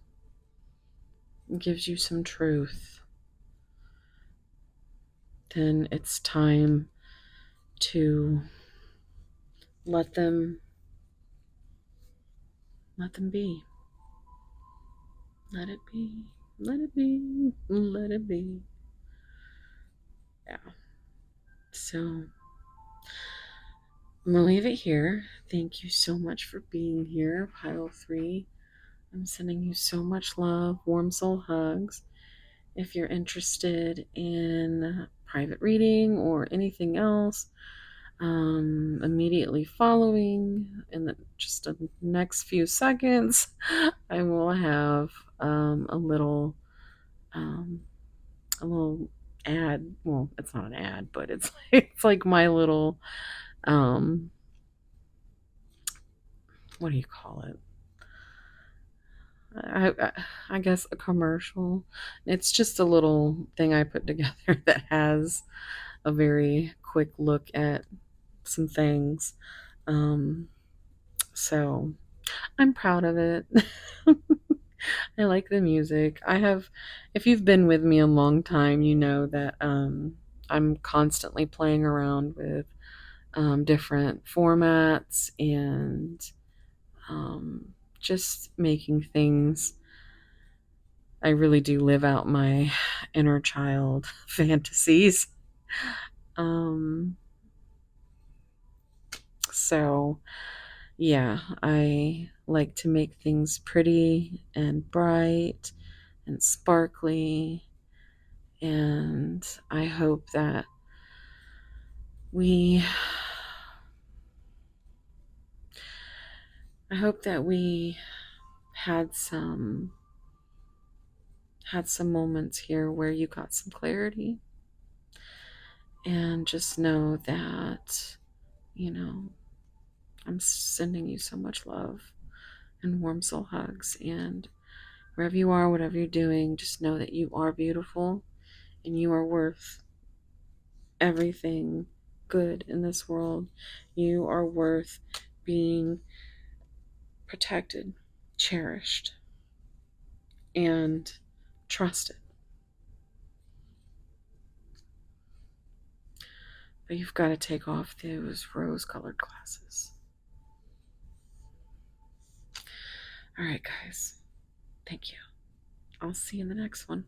It gives you some truth. Then it's time to let them be. Let it be. Let it be. Let it be. Yeah. So I'm gonna leave it here. Thank you so much for being here, Pile 3. I'm sending you so much love, warm soul hugs. If you're interested in private reading or anything else, immediately following in just the next few seconds, I will have a little a little ad. Well, it's not an ad, but it's like my little what do you call it? I guess a commercial. It's just a little thing I put together that has a very quick look at some things. Um, so I'm proud of it. I like the music. If you've been with me a long time, you know that I'm constantly playing around with different formats and just making things. I really do live out my inner child fantasies. Um, so, yeah, I like to make things pretty and bright and sparkly. And I hope that we had some moments here where you got some clarity, and just know that, you know, I'm sending you so much love and warm soul hugs. And wherever you are, whatever you're doing, just know that you are beautiful and you are worth everything good in this world. You are worth being protected, cherished, and trusted. But you've got to take off those rose colored glasses. All right, guys. Thank you. I'll see you in the next one.